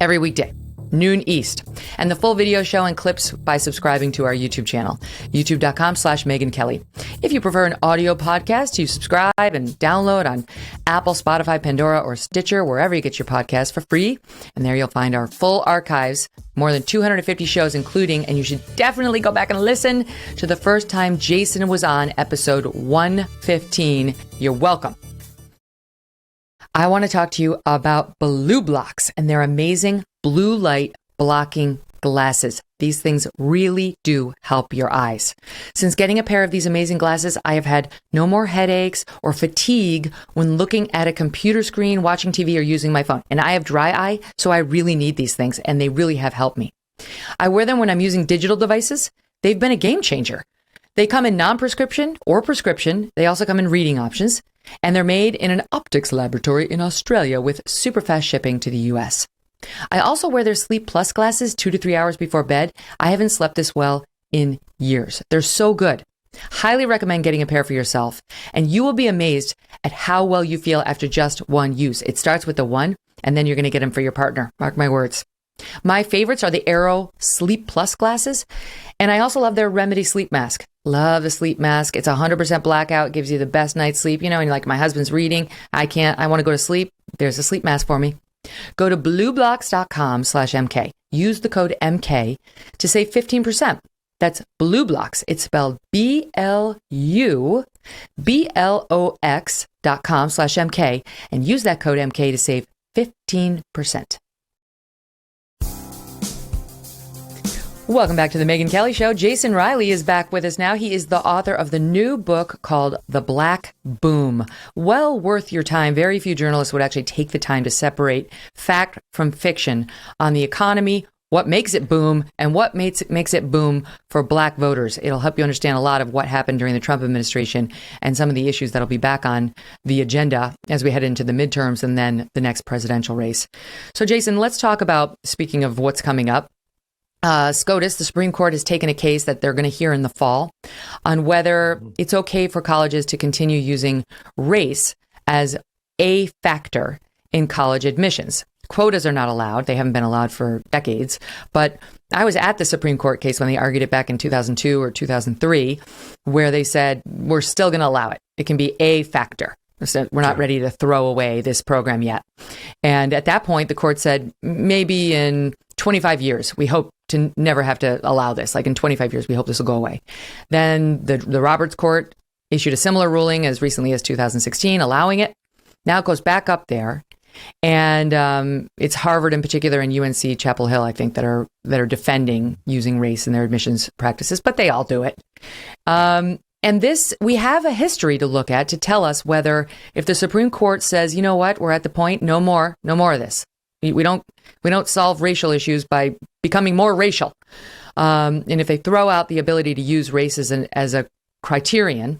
A: every weekday, noon East. And the full video show and clips by subscribing to our YouTube channel, youtube.com/Megyn Kelly. If you prefer an audio podcast, you subscribe and download on Apple, Spotify, Pandora, or Stitcher, wherever you get your podcasts for free. And there you'll find our full archives, more than 250 shows including, and you should definitely go back and listen to the first time Jason was on, episode 115. You're welcome. I want to talk to you about Blue Blocks and their amazing blue light blocking glasses. These things really do help your eyes. Since getting a pair of these amazing glasses, I have had no more headaches or fatigue when looking at a computer screen, watching TV, or using my phone. And I have dry eye, so I really need these things, and they really have helped me. I wear them when I'm using digital devices. They've been a game changer. They come in non-prescription or prescription. They also come in reading options, and they're made in an optics laboratory in Australia with super fast shipping to the US. I also wear their Sleep Plus glasses 2 to 3 hours before bed. I haven't slept this well in years. They're so good. Highly recommend getting a pair for yourself, and you will be amazed at how well you feel after just one use. It starts with the one, and then you're going to get them for your partner. Mark my words. My favorites are the Aero Sleep Plus glasses, and I also love their Remedy sleep mask. Love the sleep mask. It's 100% blackout, gives you the best night's sleep. You know, and like my husband's reading, I want to go to sleep. There's a sleep mask for me. Go to blueblocks.com/MK. Use the code MK to save 15%. That's Blue Blocks. It's spelled BLUEBLOCKS BLOX.com/MK, and use that code MK to save 15%. Welcome back to the Megyn Kelly Show. Jason Riley is back with us now. He is the author of the new book called The Black Boom. Well worth your time. Very few journalists would actually take the time to separate fact from fiction on the economy, what makes it boom, and what makes it boom for Black voters. It'll help you understand a lot of what happened during the Trump administration and some of the issues that'll be back on the agenda as we head into the midterms and then the next presidential race. So, Jason, let's talk about, speaking of what's coming up, SCOTUS, the Supreme Court, has taken a case that they're going to hear in the fall on whether it's okay for colleges to continue using race as a factor in college admissions. Quotas are not allowed. They haven't been allowed for decades. But I was at the Supreme Court case when they argued it back in 2002 or 2003, where they said, we're still going to allow it. It can be a factor. So we're not ready to throw away this program yet. And at that point, the court said, maybe in 25 years, we hope to never have to allow this. Like in 25 years, we hope this will go away. Then the Roberts Court issued a similar ruling as recently as 2016, allowing it. Now it goes back up there. And it's Harvard in particular and UNC Chapel Hill, I think, that are defending using race in their admissions practices, but they all do it. And this, we have a history to look at to tell us whether, if the Supreme Court says, you know what, we're at the point, no more of this. We don't solve racial issues by becoming more racial. And if they throw out the ability to use race as a criterion,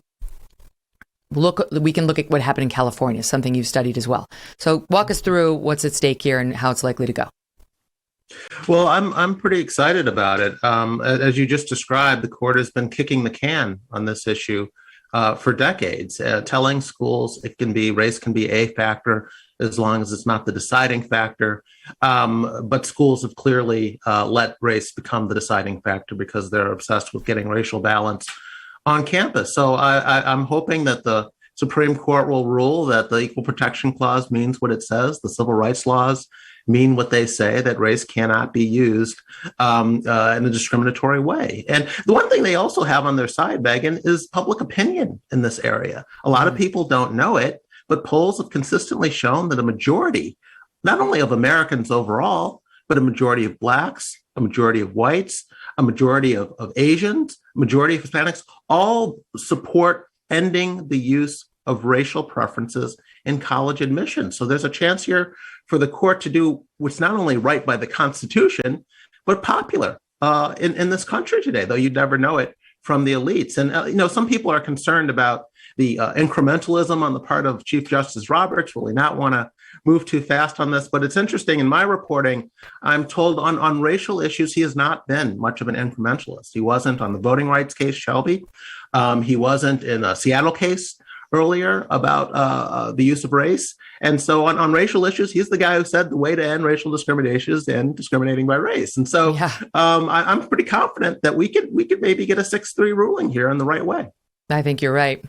A: we can look at what happened in California, something you've studied as well. So walk us through what's at stake here and how it's likely to go.
B: Well, I'm pretty excited about it. As you just described, the court has been kicking the can on this issue for decades, telling schools race can be a factor as long as it's not the deciding factor. But schools have clearly let race become the deciding factor because they're obsessed with getting racial balance on campus. So I'm hoping that the Supreme Court will rule that the Equal Protection Clause means what it says, the civil rights laws mean what they say, that race cannot be used in a discriminatory way. And the one thing they also have on their side, Megyn, is public opinion in this area. A lot of people don't know it, but polls have consistently shown that a majority, not only of Americans overall, but a majority of Blacks, a majority of whites, a majority of Asians, a majority of Hispanics, all support ending the use of racial preferences in college admissions. So there's a chance here for the court to do what's not only right by the Constitution, but popular in this country today, though you'd never know it from the elites. And, some people are concerned about the incrementalism on the part of Chief Justice Roberts. Will he not want to move too fast on this? But it's interesting, in my reporting, I'm told on racial issues, he has not been much of an incrementalist. He wasn't on the voting rights case, Shelby. He wasn't in a Seattle case earlier about the use of race. And so on racial issues, he's the guy who said the way to end racial discrimination is to end discriminating by race. And so I'm pretty confident that we could maybe get a 6-3 ruling here in the right way.
A: I think you're right.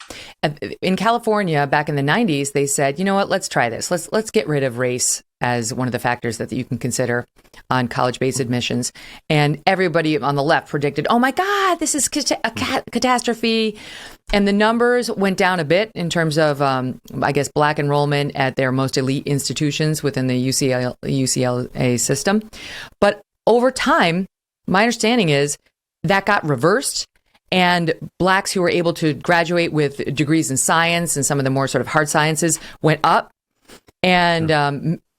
A: In California, back in the 90s, they said, you know what, let's try this. Let's get rid of race as one of the factors that you can consider on college-based admissions. And everybody on the left predicted, oh my God, this is a catastrophe. And the numbers went down a bit in terms of, Black enrollment at their most elite institutions within the UCLA system. But over time, my understanding is that got reversed. And Blacks who were able to graduate with degrees in science and some of the more sort of hard sciences went up. And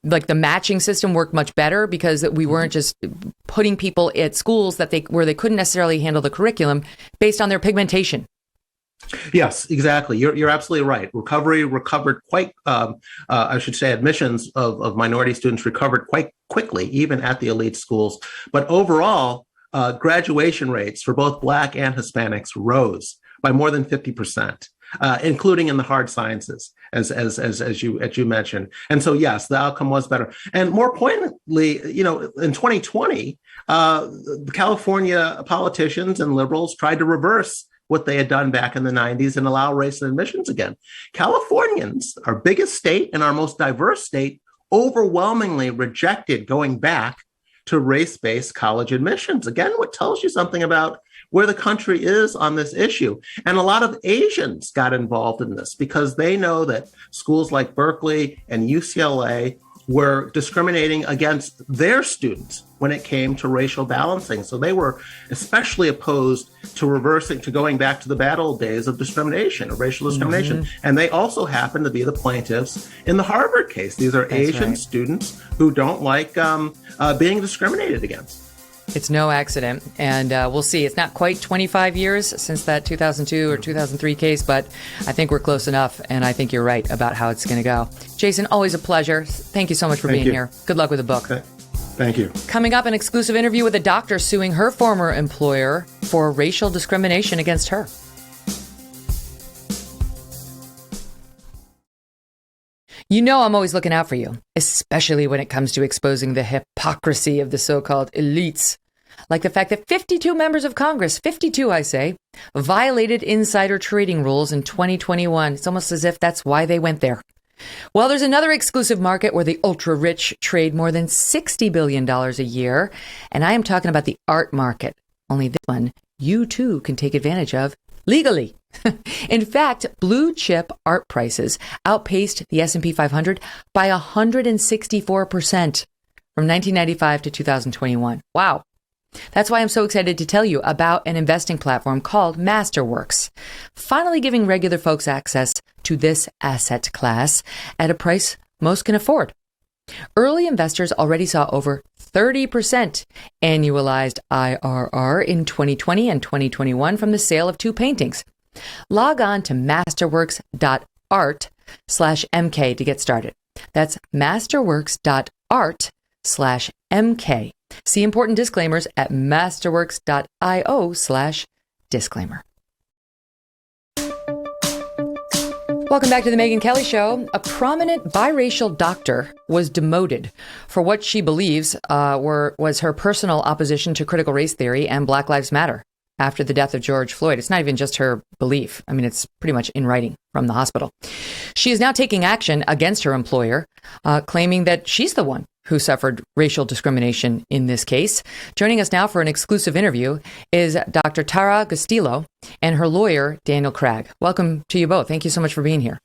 A: the matching system worked much better because we weren't just putting people at schools where they couldn't necessarily handle the curriculum based on their pigmentation.
B: Yes, exactly. You're absolutely right. Recovered quite, admissions of minority students recovered quite quickly, even at the elite schools. But overall, graduation rates for both Black and Hispanics rose by more than 50%, including in the hard sciences, as you mentioned. And so, yes, the outcome was better. And more poignantly, in 2020, California politicians and liberals tried to reverse what they had done back in the 90s and allow race in admissions again. Californians, our biggest state and our most diverse state, overwhelmingly rejected going back to race-based college admissions. Again, what tells you something about where the country is on this issue. And a lot of Asians got involved in this because they know that schools like Berkeley and UCLA were discriminating against their students when it came to racial balancing. So they were especially opposed to going back to the bad old days of discrimination, of racial discrimination. And they also happen to be the plaintiffs in the Harvard case. These are Asian students who don't like being discriminated against.
A: It's no accident. And we'll see. It's not quite 25 years since that 2002 or 2003 case, but I think we're close enough. And I think you're right about how it's going to go. Jason, always a pleasure. Thank you so much for being here. Good luck with the book.
B: Thank you.
A: Coming up, an exclusive interview with a doctor suing her former employer for racial discrimination against her. You know I'm always looking out for you, especially when it comes to exposing the hypocrisy of the so-called elites. Like the fact that 52 members of Congress, 52 I say, violated insider trading rules in 2021. It's almost as if that's why they went there. Well, there's another exclusive market where the ultra-rich trade more than $60 billion a year. And I am talking about the art market. Only this one, you too can take advantage of legally. In fact, blue chip art prices outpaced the S&P 500 by 164% from 1995 to 2021. Wow. That's why I'm so excited to tell you about an investing platform called Masterworks, finally giving regular folks access to this asset class at a price most can afford. Early investors already saw over 30% annualized IRR in 2020 and 2021 from the sale of 2 paintings. Log on to masterworks.art/MK to get started. That's masterworks.art/MK. See important disclaimers at masterworks.io/disclaimer. Welcome back to the Megyn Kelly Show. A prominent biracial doctor was demoted for what she believes was her personal opposition to critical race theory and Black Lives Matter after the death of George Floyd. It's not even just her belief. I mean, it's pretty much in writing from the hospital. She is now taking action against her employer, claiming that she's the one who suffered racial discrimination in this case. Joining us now for an exclusive interview is Dr. Tara Gustilo and her lawyer, Daniel Cragg. Welcome to you both. Thank you so much for being here.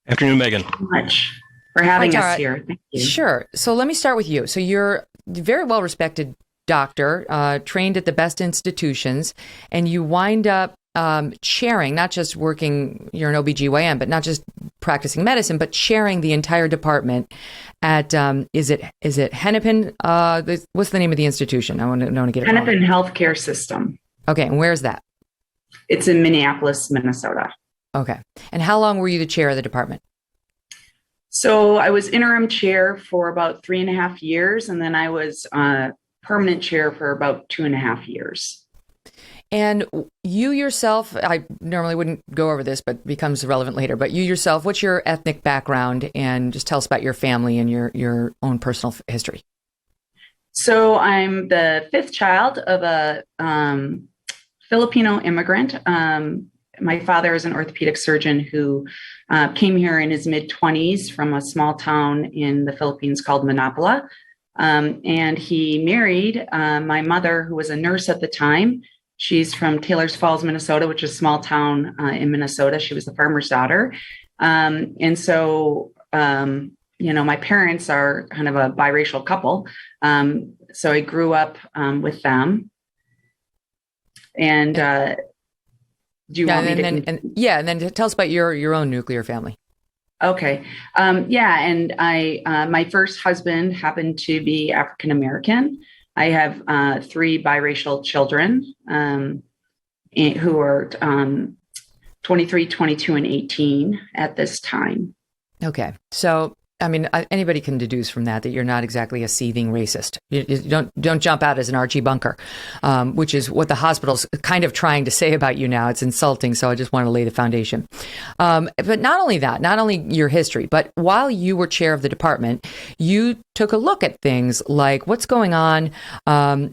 F: Afternoon, Megyn.
G: Thank you so much for having us here. Thank you.
A: Sure. So let me start with you. So you're a very well-respected doctor, trained at the best institutions, and you wind up chairing, not just working, you're an OBGYN, but not just practicing medicine, but chairing the entire department at, is it Hennepin? What's the name of the institution? I want to get it wrong.
G: Hennepin Healthcare System.
A: Okay. And where's that?
G: It's in Minneapolis, Minnesota.
A: Okay. And how long were you the chair of the department?
G: So I was interim chair for about 3.5 years, and then I was permanent chair for about 2.5 years.
A: And you yourself, I normally wouldn't go over this, but becomes relevant later, but you yourself, what's your ethnic background? And just tell us about your family and your own personal history.
G: So I'm the 5th child of a Filipino immigrant. My father is an orthopedic surgeon who came here in his mid-20s from a small town in the Philippines called Manapala. And he married my mother, who was a nurse at the time. She's from Taylors Falls, Minnesota, which is a small town in Minnesota. She was the farmer's daughter. And so, my parents are kind of a biracial couple. So I grew up with them. And do you want me to? And
A: then tell us about your own nuclear family.
G: Okay. And my first husband happened to be African American. I have 3 biracial children who are 23, 22, and 18 at this time. Okay.
A: So, I mean, anybody can deduce from that you're not exactly a seething racist. You don't jump out as an Archie Bunker, which is what the hospital's kind of trying to say about you now. It's insulting, so I just want to lay the foundation. But not only that, not only your history, but while you were chair of the department, you took a look at things like what's going on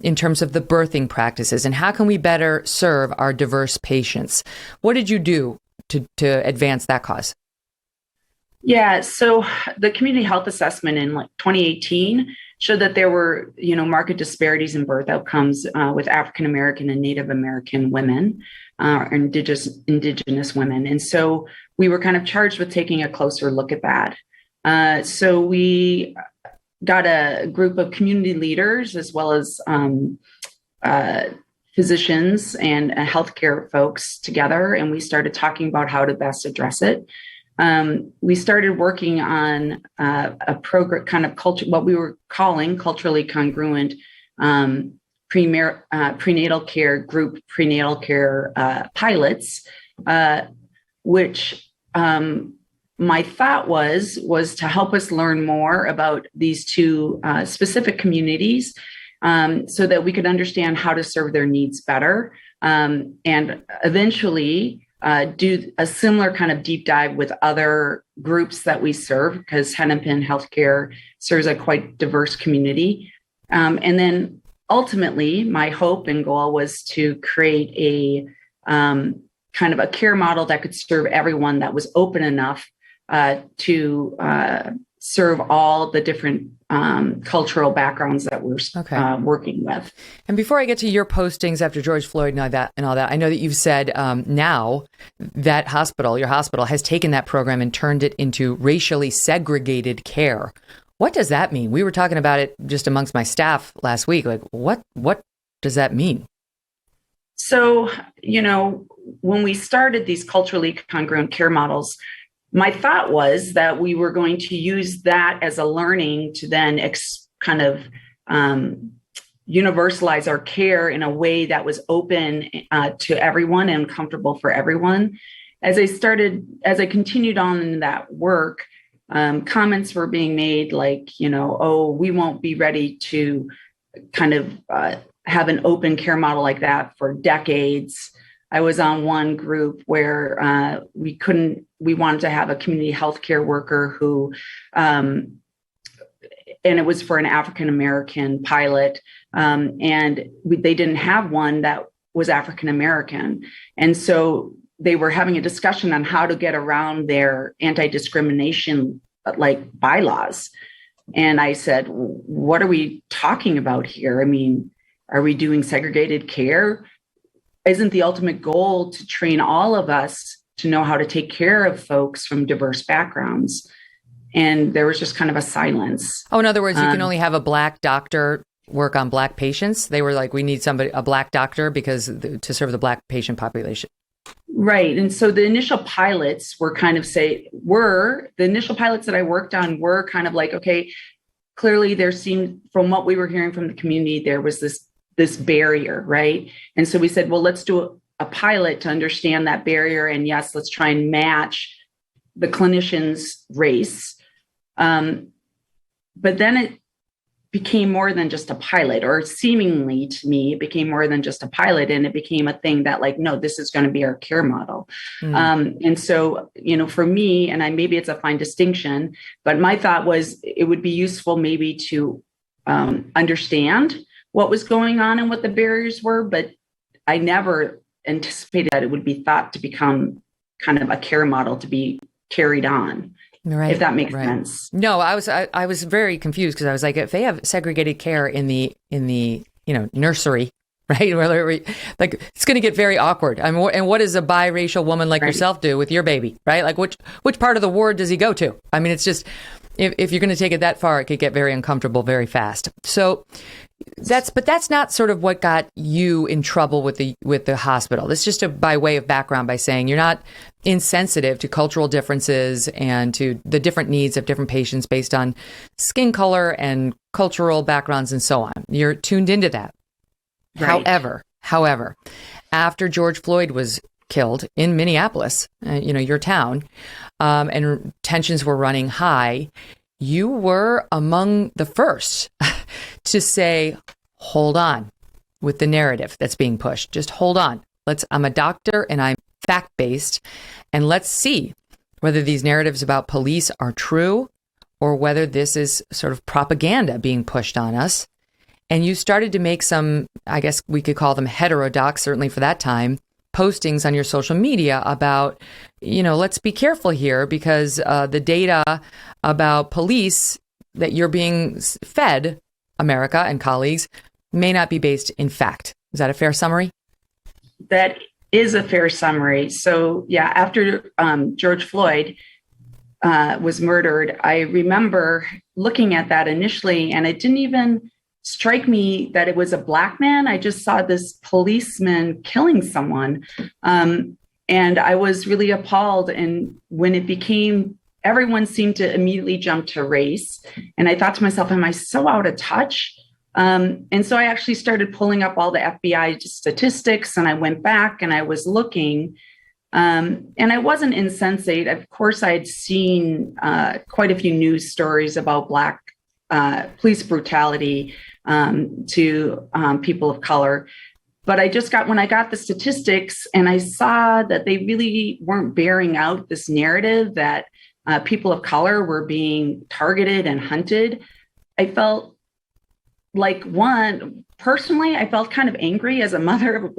A: in terms of the birthing practices and how can we better serve our diverse patients. What did you do to advance that cause?
G: Yeah, so the community health assessment in like 2018 showed that there were, market disparities in birth outcomes with African American and Native American women, indigenous women, and so we were kind of charged with taking a closer look at that. So we got a group of community leaders as well as physicians and healthcare folks together, and we started talking about how to best address it. We started working on a program, kind of culture, what we were calling culturally congruent prenatal care group prenatal care pilots, which my thought was to help us learn more about these two specific communities, so that we could understand how to serve their needs better, and eventually do a similar kind of deep dive with other groups that we serve, because Hennepin Healthcare serves a quite diverse community. And then ultimately, my hope and goal was to create a kind of a care model that could serve everyone, that was open enough to serve all the different cultural backgrounds that we're working with.
A: And before I get to your postings after George Floyd and all that, I know that you've said now that your hospital has taken that program and turned it into racially segregated care. What does that mean? We were talking about it just amongst my staff last week. Like, what does that mean?
G: So, when we started these culturally congruent care models, my thought was that we were going to use that as a learning to then kind of universalize our care in a way that was open to everyone and comfortable for everyone. As I continued on in that work, comments were being made like, oh, we won't be ready to kind of have an open care model like that for decades. I was on one group where we wanted to have a community healthcare worker who, and it was for an African-American pilot, and they didn't have one that was African-American. And so they were having a discussion on how to get around their anti-discrimination bylaws. And I said, what are we talking about here? I mean, are we doing segregated care? Isn't the ultimate goal to train all of us to know how to take care of folks from diverse backgrounds? And there was just kind of a silence.
A: Oh, in other words, you can only have a Black doctor work on Black patients? They were like, we need a Black doctor to serve the Black patient population.
G: Right. And so the initial pilots were the initial pilots that I worked on were kind of like, okay, clearly there seemed, from what we were hearing from the community, there was this barrier, right? And so we said, well, let's do a pilot to understand that barrier. And yes, let's try and match the clinician's race. But then it became more than just a pilot, or seemingly to me, it became more than just a pilot. And it became a thing that no, this is going to be our care model. And so, for me, and maybe it's a fine distinction, but my thought was it would be useful maybe to understand what was going on and what the barriers were, but I never anticipated that it would be thought to become kind of a care model to be carried on. Right, if that makes sense. No,
A: I was very confused, because I was like, if they have segregated care in the nursery, right? It's going to get very awkward. I mean, and what does a biracial woman like yourself do with your baby, right? Like, which part of the ward does he go to? I mean, it's just, if you're going to take it that far, it could get very uncomfortable very fast. So that's not sort of what got you in trouble with the hospital. It's just by way of background, by saying you're not insensitive to cultural differences and to the different needs of different patients based on skin color and cultural backgrounds and so on. You're tuned into that. Right. However, after George Floyd was killed in Minneapolis, your town, and tensions were running high, you were among the first to say, hold on with the narrative that's being pushed. Just hold on. I'm a doctor and I'm fact-based, and let's see whether these narratives about police are true or whether this is sort of propaganda being pushed on us. And you started to make some, I guess we could call them heterodox, certainly for that time, postings on your social media about, let's be careful here because the data about police that you're being fed, America and colleagues, may not be based in fact. Is that a fair summary?
G: That is a fair summary. So yeah, after George Floyd was murdered, I remember looking at that initially, and it didn't even strike me that it was a Black man. I just saw this policeman killing someone. And I was really appalled. And when it became, everyone seemed to immediately jump to race. And I thought to myself, am I so out of touch? And so I actually started pulling up all the FBI statistics, and I went back and I was looking, and I wasn't insensate. Of course, I'd seen quite a few news stories about Black police brutality to people of color. But when I got the statistics and I saw that they really weren't bearing out this narrative that people of color were being targeted and hunted, I felt like personally, I felt kind of angry as a mother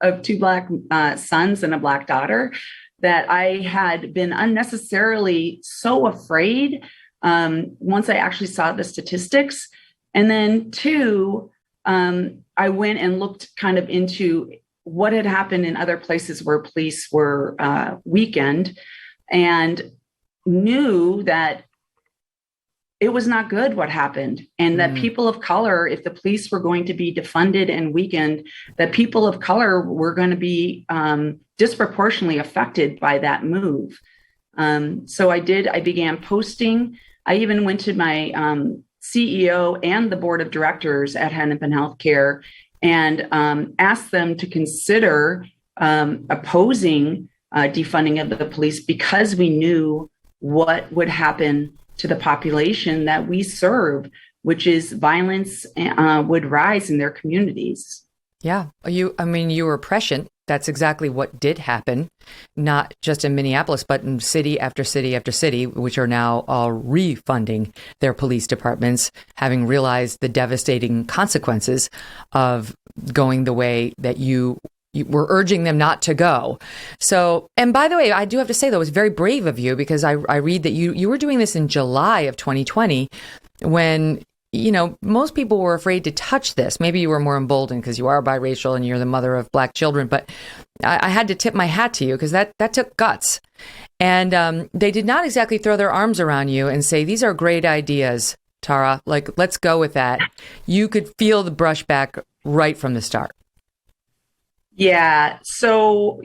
G: of two Black sons and a Black daughter that I had been unnecessarily so afraid once I actually saw the statistics. And then two, I went and looked kind of into what had happened in other places where police were weakened, and knew that it was not good what happened, and that people of color, if the police were going to be defunded and weakened, that people of color were going to be disproportionately affected by that move. So I began posting. I even went to my CEO and the board of directors at Hennepin Healthcare and asked them to consider opposing defunding of the police, because we knew what would happen to the population that we serve, which is violence would rise in their communities.
A: Yeah. You were prescient. That's exactly what did happen, not just in Minneapolis, but in city after city after city, which are now all refunding their police departments, having realized the devastating consequences of going the way that you were urging them not to go. So, and by the way, I do have to say, though, it was very brave of you, because I read that you were doing this in July of 2020 when, most people were afraid to touch this. Maybe you were more emboldened because you are biracial and you're the mother of Black children. But I had to tip my hat to you, because that took guts. And they did not exactly throw their arms around you and say, these are great ideas, Tara. Like, let's go with that. You could feel the brushback right from the start.
G: Yeah. So,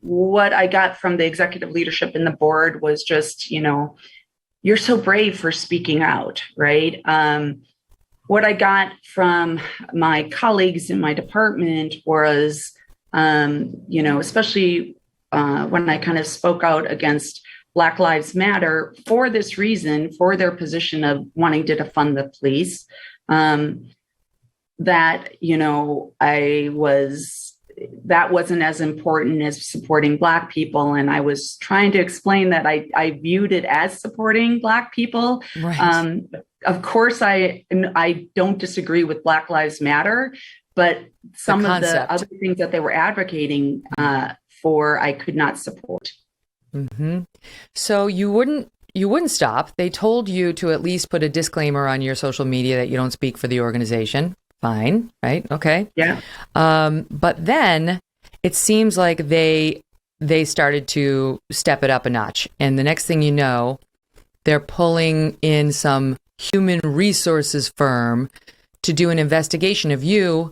G: what I got from the executive leadership and the board was just, you're so brave for speaking out, right? What I got from my colleagues in my department was, especially when I kind of spoke out against Black Lives Matter for this reason, for their position of wanting to defund the police, that that wasn't as important as supporting Black people. And I was trying to explain that I viewed it as supporting Black people. Right. Of course, I don't disagree with Black Lives Matter, but some of the other things that they were advocating for, I could not support.
A: Mm-hmm. So you wouldn't stop. They told you to at least put a disclaimer on your social media that you don't speak for the organization. Fine, right? Okay.
G: Yeah.
A: But then it seems like they started to step it up a notch. And the next thing you know, they're pulling in some human resources firm to do an investigation of you,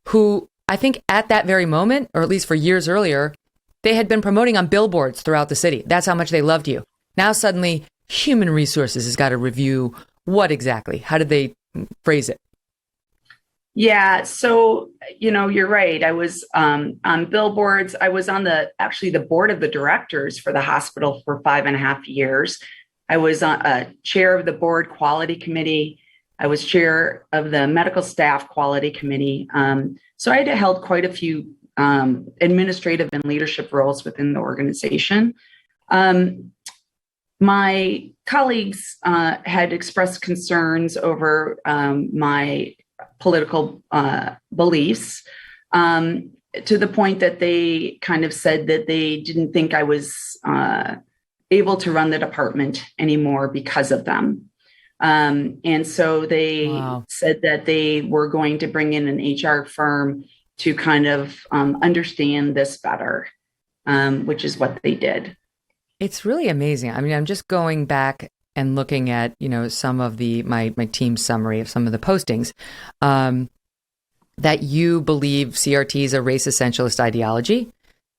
A: who I think at that very moment, or at least for years earlier, they had been promoting on billboards throughout the city. That's how much they loved you. Now suddenly human resources has got to review what exactly? How did they phrase it?
G: Yeah. So, you're right. I was on billboards. I was on the board of the directors for the hospital for 5.5 years. I was a chair of the board quality committee. I was chair of the medical staff quality committee. So I had held quite a few administrative and leadership roles within the organization. My colleagues had expressed concerns over my political beliefs. to the point that they kind of said that they didn't think I was able to run the department anymore because of them. And so they said that they were going to bring in an HR firm to kind of understand this better, which is what they did.
A: It's really amazing. I mean, I'm just going back and looking at, some of my team's summary of some of the postings, that you believe CRT is a race essentialist ideology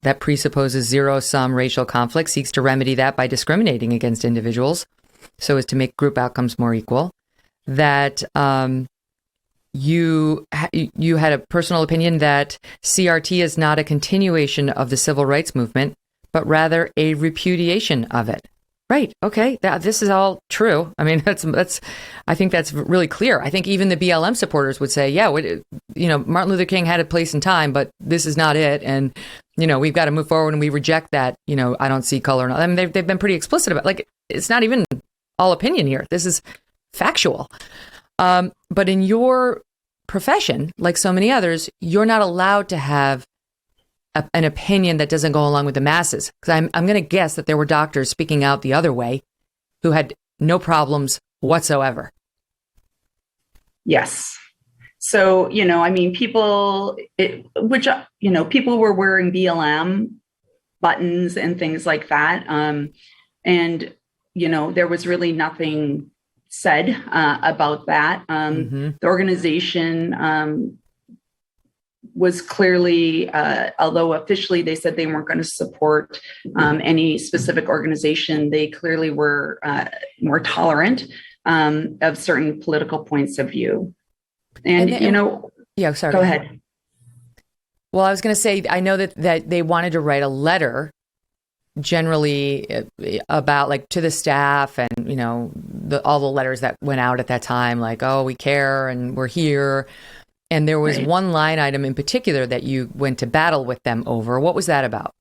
A: that presupposes zero-sum racial conflict, seeks to remedy that by discriminating against individuals so as to make group outcomes more equal. That you had a personal opinion that CRT is not a continuation of the civil rights movement, but rather a repudiation of it. Right. Okay. This is all true. I mean, I think that's really clear. I think even the BLM supporters would say, yeah, Martin Luther King had a place in time, but this is not it. And, we've got to move forward, and we reject that, I don't see color. I mean, they've been pretty explicit about it. It's not even all opinion here. This is factual. But in your profession, like so many others, you're not allowed to have an opinion that doesn't go along with the masses. Because I'm going to guess that there were doctors speaking out the other way who had no problems whatsoever.
G: Yes. So, people were wearing BLM buttons and things like that. And, there was really nothing said about that. The organization was clearly, although officially they said they weren't going to support any specific organization, they clearly were more tolerant of certain political points of view. And
A: yeah, sorry.
G: Go ahead.
A: Well, I was going to say, I know that they wanted to write a letter generally about to the staff and, all the letters that went out at that time, like, oh, we care and we're here. And there was one line item in particular that you went to battle with them over. What was that about?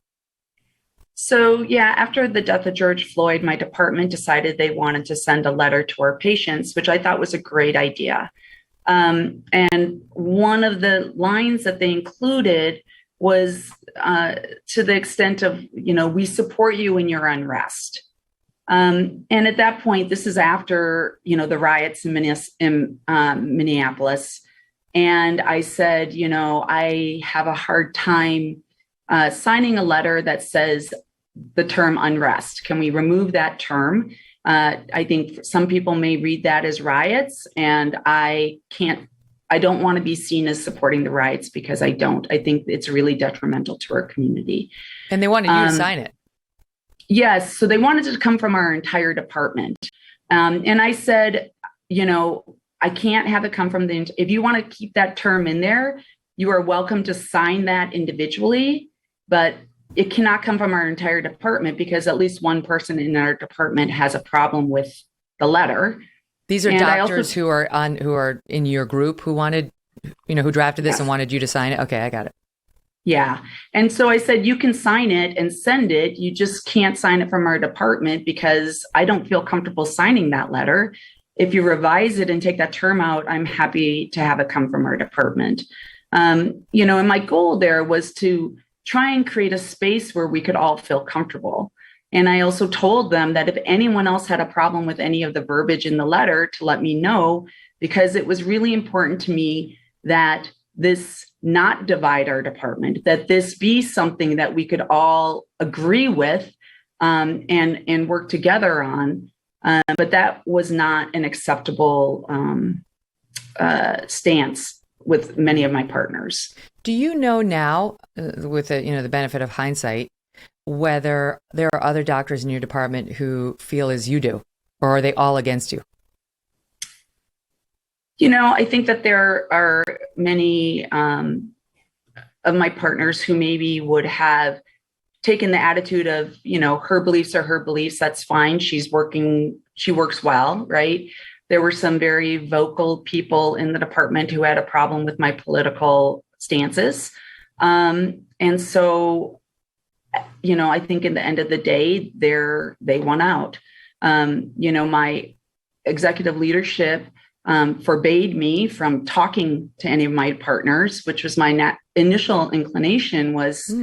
G: So, after the death of George Floyd, my department decided they wanted to send a letter to our patients, which I thought was a great idea. And one of the lines that they included was to the extent of, we support you in your unrest. And at that point, this is after, the riots in Minneapolis. And I said, I have a hard time signing a letter that says the term unrest. Can we remove that term? I think some people may read that as riots, and I don't want to be seen as supporting the riots because I don't. I think it's really detrimental to our community.
A: And they wanted you to sign it.
G: Yes. So they wanted it to come from our entire department. And I said, I can't have it come from if you want to keep that term in there, you are welcome to sign that individually, but it cannot come from our entire department because at least one person in our department has a problem with the letter.
A: These are doctors who are in your group who wanted, who drafted this and wanted you to sign it. Okay, I got it.
G: Yeah. And so I said, you can sign it and send it. You just can't sign it from our department because I don't feel comfortable signing that letter. If you revise it and take that term out, I'm happy to have it come from our department. And my goal there was to try and create a space where we could all feel comfortable. And I also told them that if anyone else had a problem with any of the verbiage in the letter, to let me know, because it was really important to me that this not divide our department, that this be something that we could all agree with and work together on. But that was not an acceptable stance with many of my partners.
A: Do you know now, with the benefit of hindsight, whether there are other doctors in your department who feel as you do, or are they all against you?
G: I think that there are many of my partners who maybe would have taken the attitude of, her beliefs are her beliefs. That's fine. She works well, right? There were some very vocal people in the department who had a problem with my political stances. And so, I think in the end of the day, they won out. My executive leadership forbade me from talking to any of my partners, which was my initial inclination was,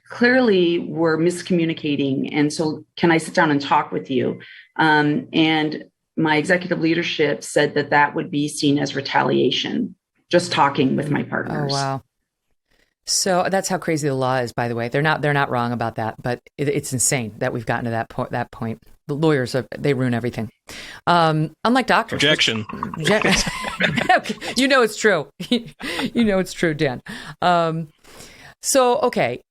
G: clearly we're miscommunicating. And so can I sit down and talk with you? And my executive leadership said that would be seen as retaliation, just talking with my partners.
A: Oh, wow. So that's how crazy the law is, by the way. They're not wrong about that, but it's insane that we've gotten to that point. The lawyers, they ruin everything. Unlike doctors.
F: Objection.
A: You know it's true. You know it's true, Dan. So, okay.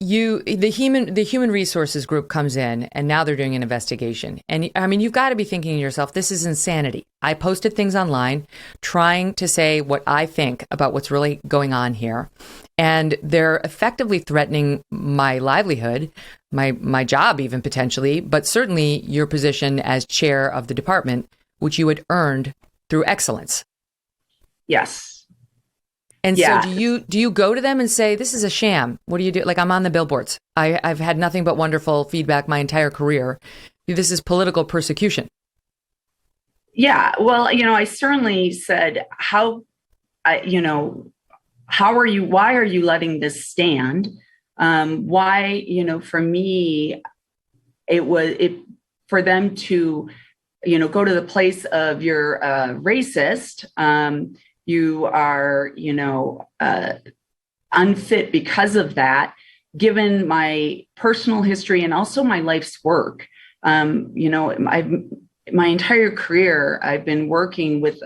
A: The human resources group comes in, and now they're doing an investigation. And I mean, you've got to be thinking to yourself, this is insanity. I posted things online trying to say what I think about what's really going on here. And they're effectively threatening my livelihood, my job even potentially, but certainly your position as chair of the department, which you had earned through excellence.
G: Yes.
A: And so do you go to them and say, this is a sham? What do you do? Like, I'm on the billboards. I've had nothing but wonderful feedback my entire career. This is political persecution. Yeah.
G: Well, I certainly said, why are you letting this stand? Why, for me, for them to, go to the place of you're racist, you are, unfit because of that, given my personal history and also my life's work. My entire career, I've been working with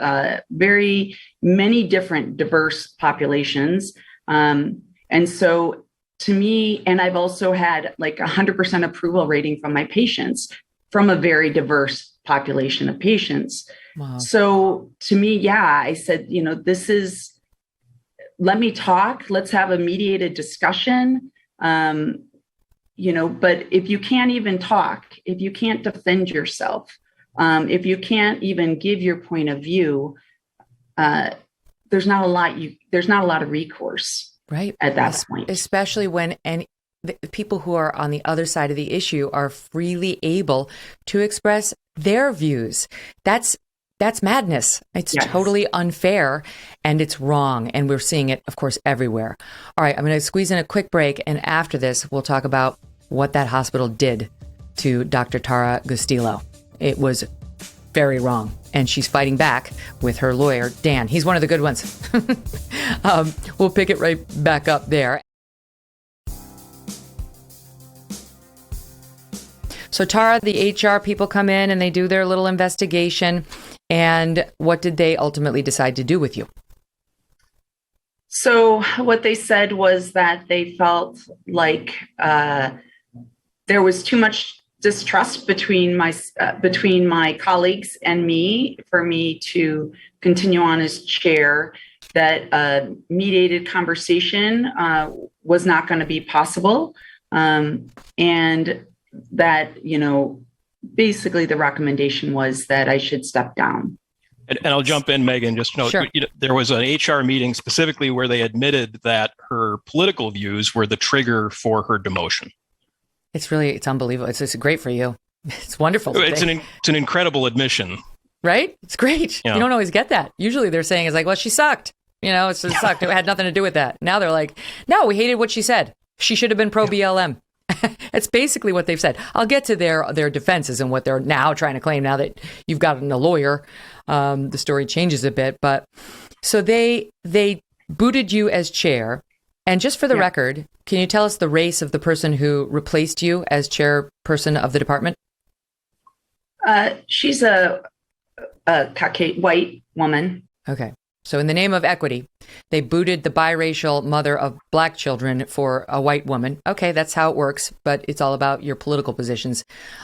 G: very many different diverse populations. And so to me, and I've also had like 100% approval rating from my patients from a very diverse population of patients. Wow. So to me, I said, let me talk, let's have a mediated discussion. But if you can't even talk, if you can't defend yourself, if you can't even give your point of view, there's not a lot of recourse, right, at that point.
A: Especially when the people who are on the other side of the issue are freely able to express their views. That's madness. It's totally unfair, and it's wrong. And we're seeing it, of course, everywhere. All right, I'm going to squeeze in a quick break. And after this, we'll talk about what that hospital did to Dr. Tara Gustilo. It was very wrong. And she's fighting back with her lawyer, Dan. He's one of the good ones. We'll pick it right back up there. So Tara, the HR people come in and they do their little investigation. And what did they ultimately decide to do with you?
G: So what they said was that they felt like there was too much distrust between my colleagues and me for me to continue on as chair, that a mediated conversation was not going to be possible. And that, basically the recommendation was that I should step down.
F: And I'll jump in, Megyn, just to note,
A: Sure.
F: There was an HR meeting specifically where they admitted that her political views were the trigger for her demotion. It's
A: unbelievable. It's great for you. It's wonderful.
F: It's an incredible admission.
A: Right? It's great. You don't always get that. Usually they're saying, it's like, well, she sucked. It sucked. It had nothing to do with that. Now they're like, no, we hated what she said. She should have been pro-BLM. It's basically what they've said. I'll get to their defenses and what they're now trying to claim now that you've gotten a lawyer. The story changes a bit. But so they booted you as chair. And just for the record, can you tell us the race of the person who replaced you as chairperson of the department?
G: She's a Caucasian white woman.
A: Okay. So in the name of equity, they booted the biracial mother of black children for a white woman. Okay, that's how it works, but it's all about your political positions.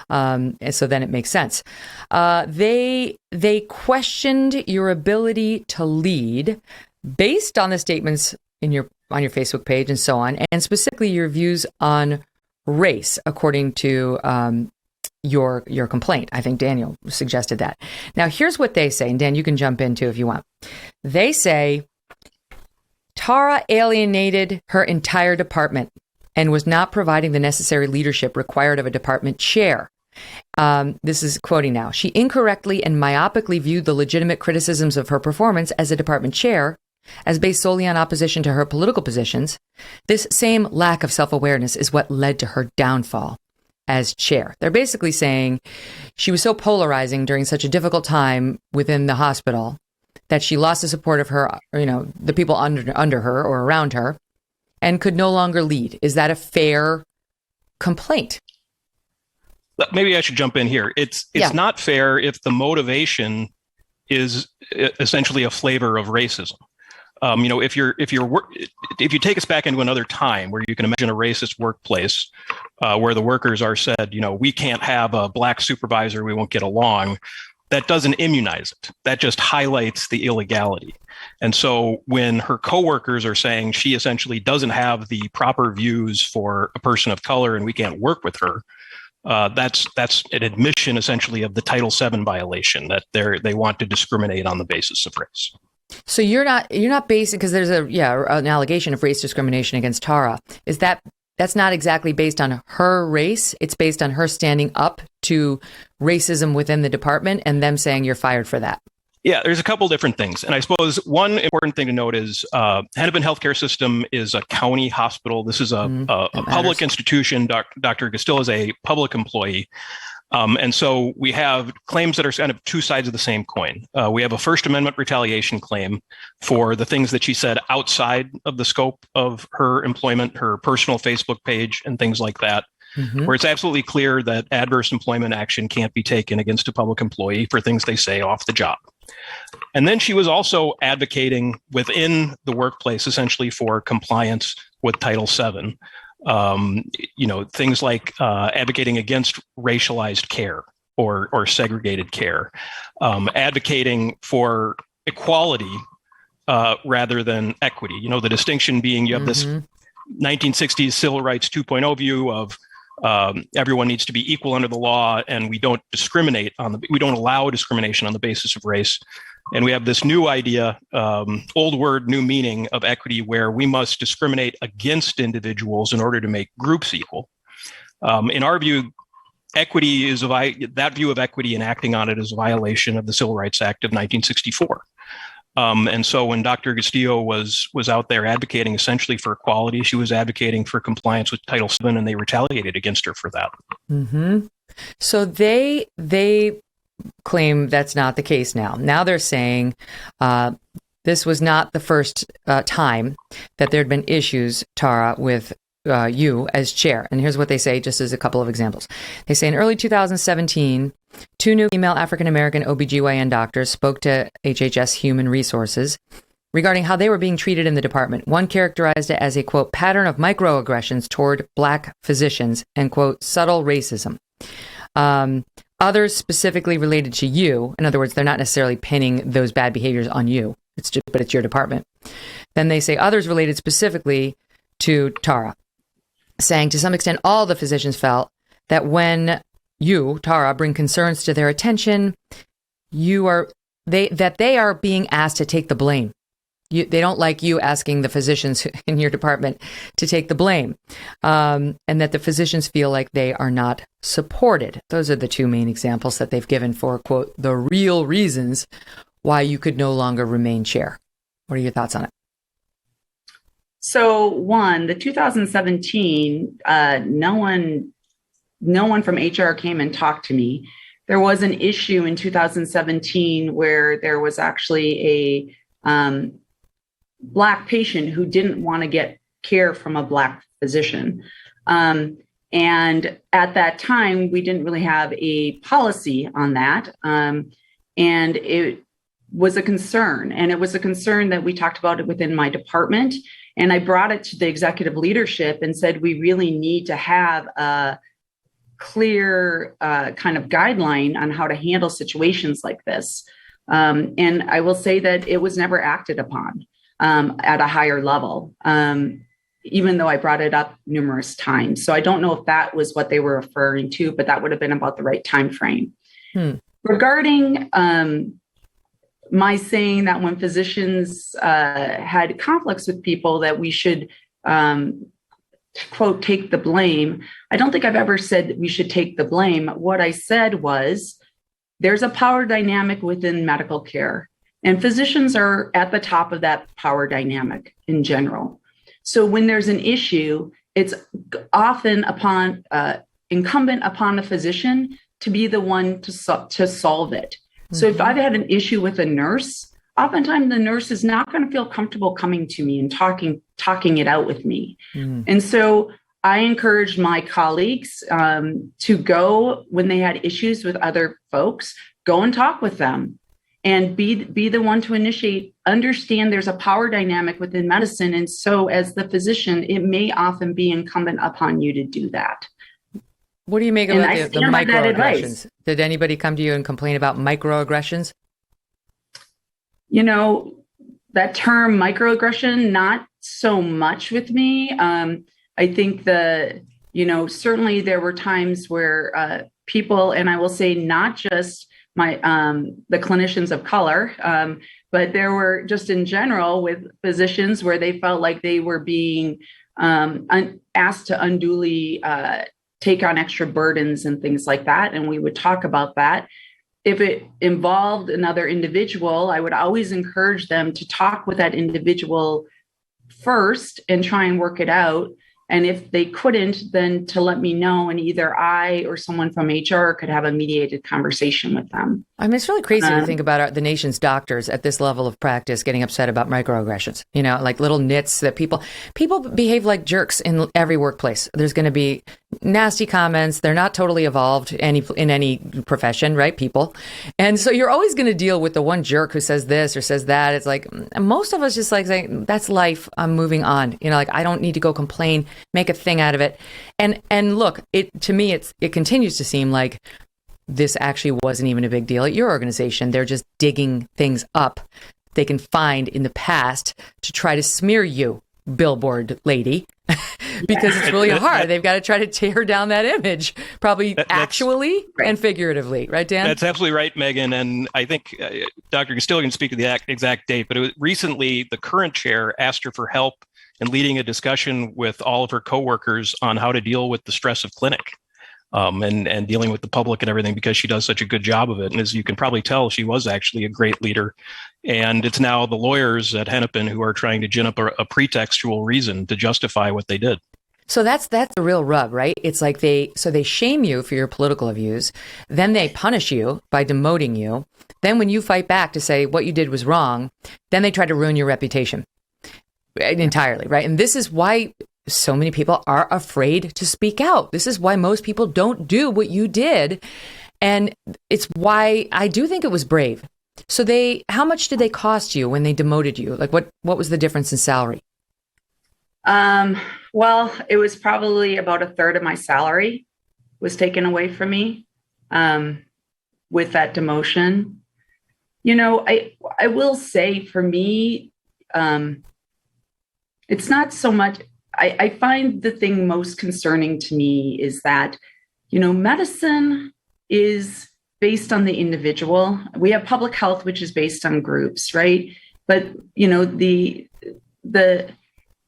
A: And so then it makes sense. They questioned your ability to lead based on the statements on your Facebook page and so on, and specifically your views on race, according to your complaint. I think Daniel suggested that. Now, here's what they say, and Dan, you can jump in too if you want. They say Tara alienated her entire department and was not providing the necessary leadership required of a department chair. This is quoting now. She incorrectly and myopically viewed the legitimate criticisms of her performance as a department chair as based solely on opposition to her political positions, this same lack of self-awareness is what led to her downfall as chair. They're basically saying she was so polarizing during such a difficult time within the hospital that she lost the support of her, the people under her or around her, and could no longer lead. Is that a fair complaint?
F: Maybe I should jump in here. It's not fair if the motivation is essentially a flavor of racism. If you take us back into another time where you can imagine a racist workplace where the workers are said, we can't have a black supervisor, we won't get along. That doesn't immunize it. That just highlights the illegality. And so when her coworkers are saying she essentially doesn't have the proper views for a person of color and we can't work with her, that's an admission essentially of the Title VII violation, that they want to discriminate on the basis of race.
A: So you're not basing, because there's an allegation of race discrimination against Tara. That's not exactly based on her race. It's based on her standing up to racism within the department and them saying you're fired for that.
F: Yeah, there's a couple different things. And I suppose one important thing to note is Hennepin Healthcare System is a county hospital. This is a public institution. Dr. Gustilo is a public employee. And so we have claims that are kind of two sides of the same coin. We have a First Amendment retaliation claim for the things that she said outside of the scope of her employment, her personal Facebook page and things like that, where it's absolutely clear that adverse employment action can't be taken against a public employee for things they say off the job. And then she was also advocating within the workplace essentially for compliance with Title VII. Things like advocating against racialized care or segregated care, advocating for equality rather than equity. The distinction being you have this 1960s civil rights 2.0 view of everyone needs to be equal under the law, and we don't allow discrimination on the basis of race. And we have this new idea, old word, new meaning of equity, where we must discriminate against individuals in order to make groups equal. In our view, equity is that view of equity and acting on it is a violation of the Civil Rights Act of 1964. And so when Dr. Gustilo was out there advocating essentially for equality, she was advocating for compliance with Title VII, and they retaliated against her for that.
A: Mm-hmm. So they claim that's not the case now. Now they're saying this was not the first time that there had been issues, Tara, with you as chair. And here's what they say, just as a couple of examples. They say in early 2017, 2 new female African-American OBGYN doctors spoke to HHS Human Resources regarding how they were being treated in the department. One characterized it as a, quote, pattern of microaggressions toward Black physicians and, quote, subtle racism. Others specifically related to you. In other words, they're not necessarily pinning those bad behaviors on you, but it's your department. Then they say others related specifically to Tara, saying to some extent all the physicians felt that when you, Tara, bring concerns to their attention, they are being asked to take the blame. They don't like you asking the physicians in your department to take the blame, and that the physicians feel like they are not supported. Those are the two main examples that they've given for, quote, the real reasons why you could no longer remain chair. What are your thoughts on it?
G: So one, the 2017, no one from HR came and talked to me. There was an issue in 2017 where there was actually a Black patient who didn't want to get care from a Black physician. And at that time, we didn't really have a policy on that. And it was a concern. And it was a concern that we talked about it within my department. And I brought it to the executive leadership and said, we really need to have a clear kind of guideline on how to handle situations like this. And I will say that it was never acted upon at a higher level, even though I brought it up numerous times. So I don't know if that was what they were referring to, but that would have been about the right time frame. Regarding my saying that when physicians had conflicts with people that we should, quote, take the blame, I don't think I've ever said that we should take the blame. What I said was there's a power dynamic within medical care. And physicians are at the top of that power dynamic in general. So when there's an issue, it's often incumbent upon a physician to be the one to solve it. So if I've had an issue with a nurse, oftentimes the nurse is not going to feel comfortable coming to me and talking it out with me. And so I encouraged my colleagues to go when they had issues with other folks, go and talk with them and be the one to initiate, understand there's a power dynamic within medicine. And so as the physician, it may often be incumbent upon you to do that.
A: What do you make about the microaggressions? Did anybody come to you and complain about microaggressions?
G: You know, that term microaggression, not so much with me. I think certainly there were times where people, and I will say not just the clinicians of color, but there were just in general with physicians where they felt like they were being asked to unduly take on extra burdens and things like that. And we would talk about that. If it involved another individual, I would always encourage them to talk with that individual first and try and work it out. And if they couldn't, then to let me know, and either I or someone from HR could have a mediated conversation with them.
A: I mean, it's really crazy to think about the nation's doctors at this level of practice getting upset about microaggressions, like little nits that people behave like jerks in every workplace. There's going to be nasty comments. They're not totally evolved in any profession, right? People. And so you're always going to deal with the one jerk who says this or says that. It's like most of us just like saying, that's life. I'm moving on. I don't need to go complain, make a thing out of it. And look, it continues to seem like this actually wasn't even a big deal at your organization. They're just digging things up they can find in the past to try to smear you, billboard lady, because it's really hard. They've got to try to tear down that image, probably actually and figuratively. Right, Dan?
F: That's absolutely right, Megyn. And I think Dr. Gustilo can speak to the exact date, but recently the current chair asked her for help in leading a discussion with all of her coworkers on how to deal with the stress of clinic. And dealing with the public and everything, because she does such a good job of it. And as you can probably tell, she was actually a great leader. And it's now the lawyers at Hennepin who are trying to gin up a pretextual reason to justify what they did.
A: So that's the real rub, right? It's like they shame you for your political views. Then they punish you by demoting you. Then when you fight back to say what you did was wrong, then they try to ruin your reputation entirely, right? And this is why so many people are afraid to speak out. This is why most people don't do what you did. And it's why I do think it was brave. So how much did they cost you when they demoted you? Like what was the difference in salary?
G: Well, it was probably about a third of my salary was taken away from me with that demotion. I will say for me, it's not so much. I find the thing most concerning to me is that, medicine is based on the individual. We have public health, which is based on groups, right? But,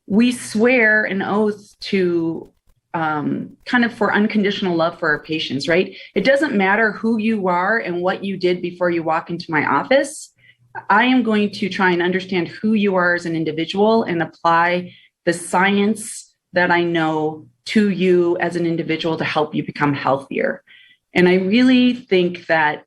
G: we swear an oath to kind of for unconditional love for our patients, right? It doesn't matter who you are and what you did before you walk into my office. I am going to try and understand who you are as an individual and apply the science that I know to you as an individual to help you become healthier. And I really think that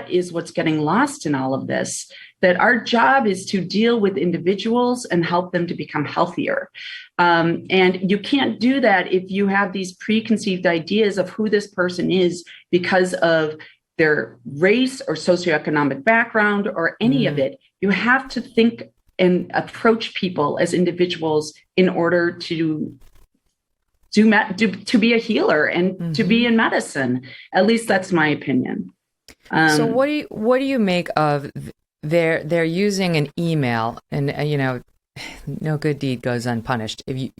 G: is what's getting lost in all of this, that our job is to deal with individuals and help them to become healthier. And you can't do that if you have these preconceived ideas of who this person is because of their race or socioeconomic background or any of it. You have to think and approach people as individuals in order to be a healer and to be in medicine. At least that's my opinion.
A: So what do you make of they're using an email, and no good deed goes unpunished. If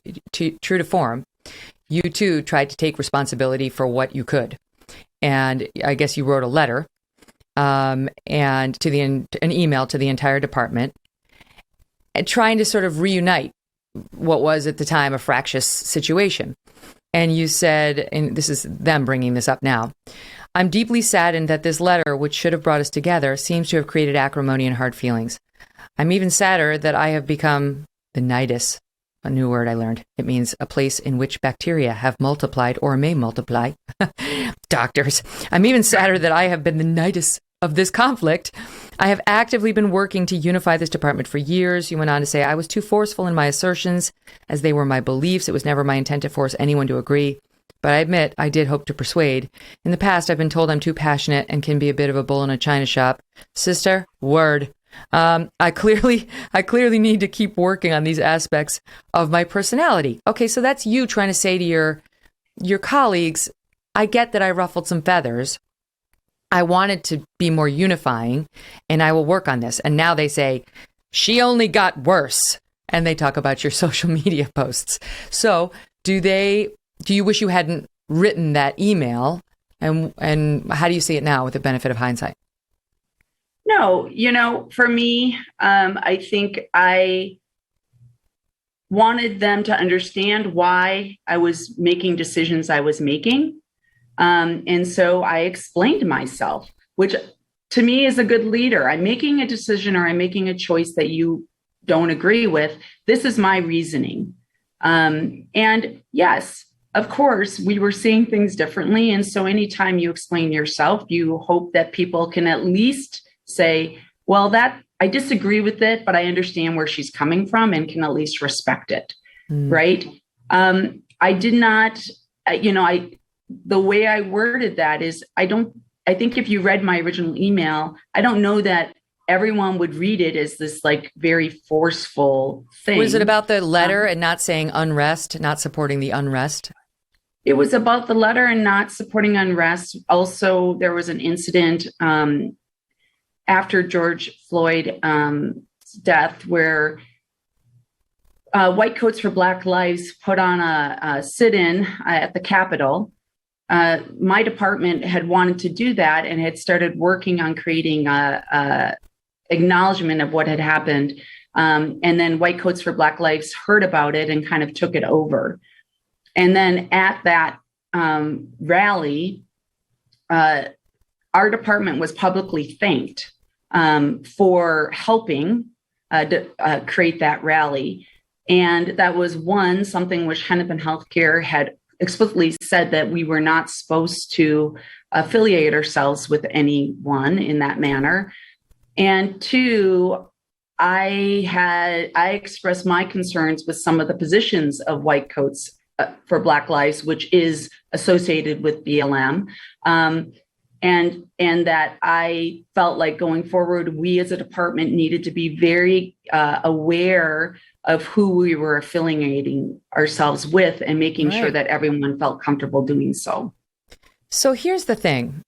A: true to form, you too tried to take responsibility for what you could, and I guess you wrote a letter and to an email to the entire department, trying to sort of reunite what was at the time a fractious situation. And you said, and this is them bringing this up now, I'm deeply saddened that this letter, which should have brought us together, seems to have created acrimony and hard feelings. I'm even sadder that I have become the nidus, a new word I learned. It means a place in which bacteria have multiplied or may multiply. Doctors. I'm even sadder that I have been the nidus of this conflict. I have actively been working to unify this department for years. You went on to say, I was too forceful in my assertions as they were my beliefs. It was never my intent to force anyone to agree. But I admit I did hope to persuade. In the past, I've been told I'm too passionate and can be a bit of a bull in a china shop. Sister, word. I clearly need to keep working on these aspects of my personality. Okay, so that's you trying to say to your colleagues, I get that I ruffled some feathers. I wanted to be more unifying, and I will work on this. And now they say, she only got worse. And they talk about your social media posts. So do you wish you hadn't written that email? And how do you see it now with the benefit of hindsight?
G: No, for me, I think I wanted them to understand why I was making decisions I was making. And so I explained myself, which to me is a good leader. I'm making a decision or I'm making a choice that you don't agree with. This is my reasoning. And yes, of course, we were seeing things differently. And so anytime you explain yourself, you hope that people can at least say, well, that I disagree with it, but I understand where she's coming from and can at least respect it. Right. I did not, the way I worded that is, I think if you read my original email, I don't know that everyone would read it as this like very forceful thing.
A: Was it about the letter and not saying unrest, not supporting the unrest?
G: It was about the letter and not supporting unrest. Also, there was an incident after George Floyd's death where White Coats for Black Lives put on a sit-in at the Capitol. My department had wanted to do that and had started working on creating a acknowledgement of what had happened. And then White Coats for Black Lives heard about it and kind of took it over. And then at that rally, our department was publicly thanked for helping create that rally. And that was something which Hennepin Healthcare had explicitly said that we were not supposed to affiliate ourselves with anyone in that manner. And two, I expressed my concerns with some of the positions of White Coats for Black Lives, which is associated with BLM. And that I felt like going forward, we as a department needed to be very aware of who we were affiliating ourselves with and making sure that everyone felt comfortable doing so.
A: So here's the thing.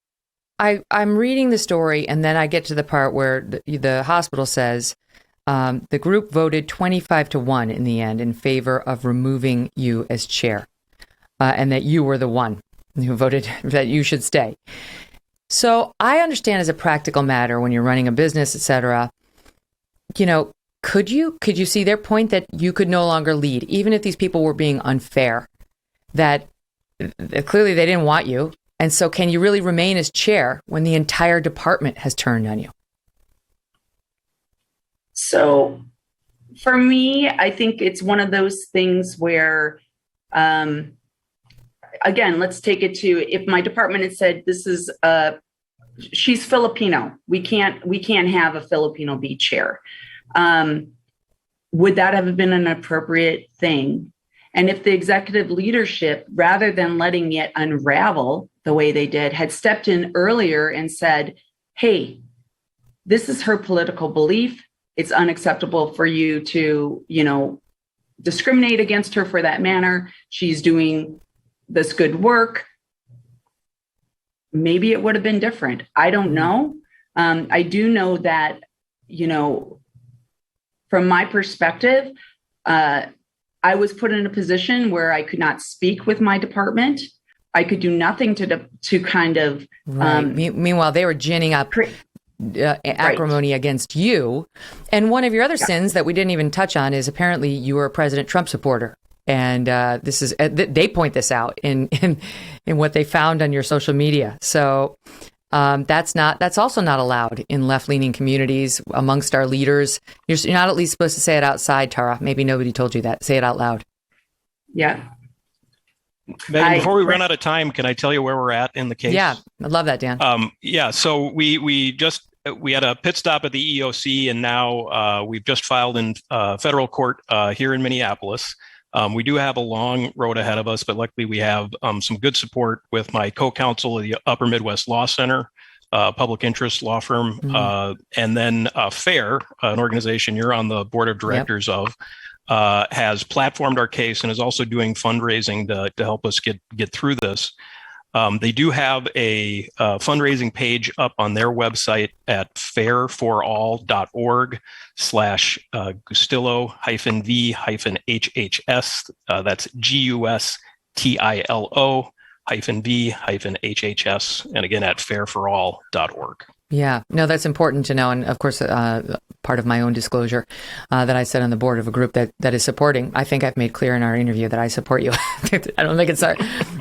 A: I'm reading the story, and then I get to the part where the hospital says the group voted 25-1 in the end in favor of removing you as chair, and that you were the one who voted that you should stay. So I understand as a practical matter when you're running a business, et cetera, could you see their point that you could no longer lead, even if these people were being unfair, that clearly they didn't want you. And so can you really remain as chair when the entire department has turned on you?
G: So for me, I think it's one of those things where, again, let's take it to, if my department had said, she's Filipino, we can't have a Filipino be chair. Would that have been an appropriate thing? And if the executive leadership, rather than letting it unravel the way they did, had stepped in earlier and said, hey, this is her political belief. It's unacceptable for you to, discriminate against her for that manner. She's doing this good work. Maybe it would have been different. I don't know. I do know that, from my perspective, I was put in a position where I could not speak with my department. I could do nothing to kind of.
A: Right. Meanwhile, they were ginning up acrimony against you. And one of your other sins that we didn't even touch on is apparently you were a President Trump supporter And this is they point this out in what they found on your social media. So that's also not allowed in left-leaning communities amongst our leaders. You're not at least supposed to say it outside, Tara. Maybe nobody told you that. Say it out loud.
G: Yeah.
F: Megyn, before we run out of time, can I tell you where we're at in the case?
A: Yeah, I love that, Dan.
F: So we had a pit stop at the EEOC, and now we've just filed in federal court here in Minneapolis. We do have a long road ahead of us, but luckily we have some good support with my co-counsel of the Upper Midwest Law Center, public interest law firm, and then FAIR, an organization you're on the board of directors of, has platformed our case and is also doing fundraising to help us get through this. They do have a fundraising page up on their website at fairforall.org/Gustilo-V-HHS. That's GUSTILO-V-HHS. And again, at fairforall.org.
A: Yeah, no, that's important to know. And of course, part of my own disclosure that I sit on the board of a group that is supporting. I think I've made clear in our interview that I support you. I don't think it's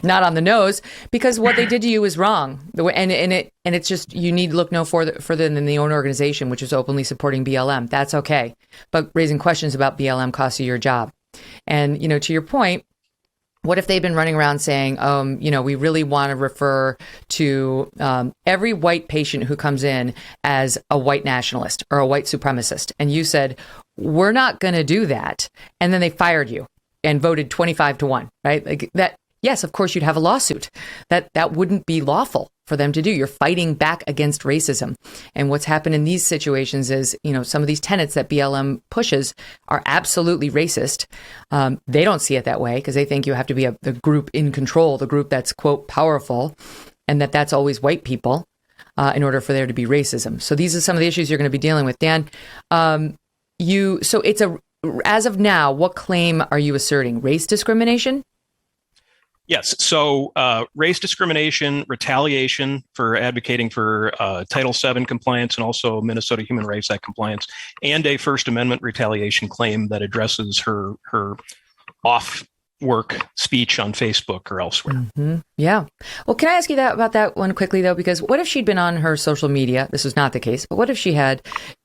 A: not on the nose, because what they did to you is wrong. And it's just, you need to look no further than the own organization, which is openly supporting BLM. That's okay. But raising questions about BLM costs you your job. And, to your point, what if they've been running around saying, we really want to refer to every white patient who comes in as a white nationalist or a white supremacist? And you said, we're not going to do that. And then they fired you and voted 25-1, right? Like that. Yes, of course, you'd have a lawsuit. That wouldn't be lawful for them to do. You're fighting back against racism. And what's happened in these situations is, some of these tenets that BLM pushes are absolutely racist. They don't see it that way because they think you have to be the group in control, the group that's, quote, powerful, and that's always white people in order for there to be racism. So these are some of the issues you're going to be dealing with. Dan, as of now, what claim are you asserting? Race discrimination?
F: Yes. So race discrimination, retaliation for advocating for Title VII compliance and also Minnesota Human Rights Act compliance, and a First Amendment retaliation claim that addresses her off-work speech on Facebook or elsewhere.
A: Mm-hmm. Yeah. Well, can I ask you about that one quickly, though? Because what if she'd been on her social media? This was not the case, but what if she had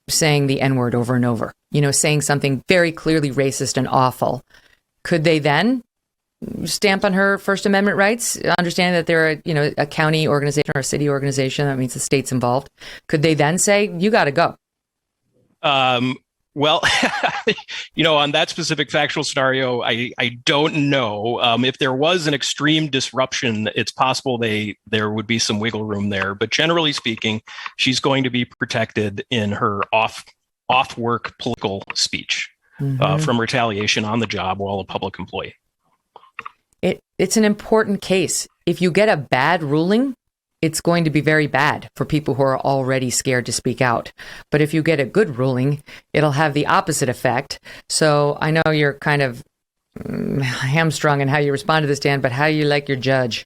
A: saying the N-word over and over, saying something very clearly racist and awful? Could they then stamp on her First Amendment rights, understanding that they're a county organization or a city organization? That means the state's involved. Could they then say, you got to go?
F: Well, on that specific factual scenario, I don't know. If there was an extreme disruption, it's possible there would be some wiggle room there. But generally speaking, she's going to be protected in her off-work political speech from retaliation on the job while a public employee.
A: It's an important case. If you get a bad ruling, it's going to be very bad for people who are already scared to speak out. But if you get a good ruling, it'll have the opposite effect. So I know you're kind of hamstrung in how you respond to this, Dan, but how do you like your judge?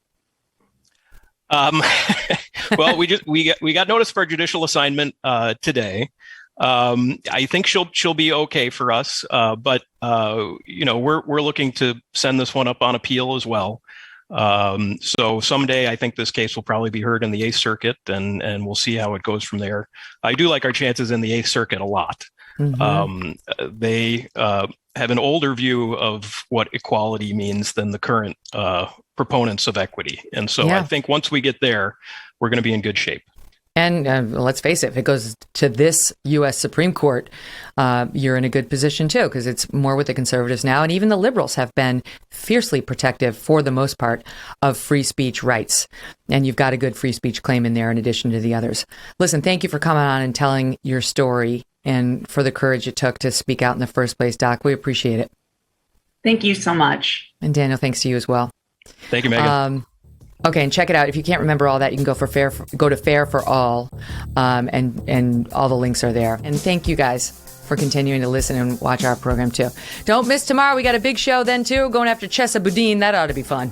F: Well, we got notice for our judicial assignment today. I think she'll be okay for us, but we're looking to send this one up on appeal as well. So someday I think this case will probably be heard in the Eighth Circuit, and we'll see how it goes from there. I do like our chances in the Eighth Circuit a lot. They have an older view of what equality means than the current proponents of equity, and so I think once we get there, we're going to be in good shape.
A: And let's face it, if it goes to this U.S. Supreme Court, you're in a good position, too, because it's more with the conservatives now. And even the liberals have been fiercely protective, for the most part, of free speech rights. And you've got a good free speech claim in there in addition to the others. Listen, thank you for coming on and telling your story and for the courage it took to speak out in the first place, Doc. We appreciate it.
G: Thank you so much.
A: And Daniel, thanks to you as well.
F: Thank you, Megyn.
A: Okay, and check it out. If you can't remember all that, you can go to Fair for All, and all the links are there. And thank you guys for continuing to listen and watch our program too. Don't miss tomorrow. We got a big show then too, going after Chesa Boudin. That ought to be fun.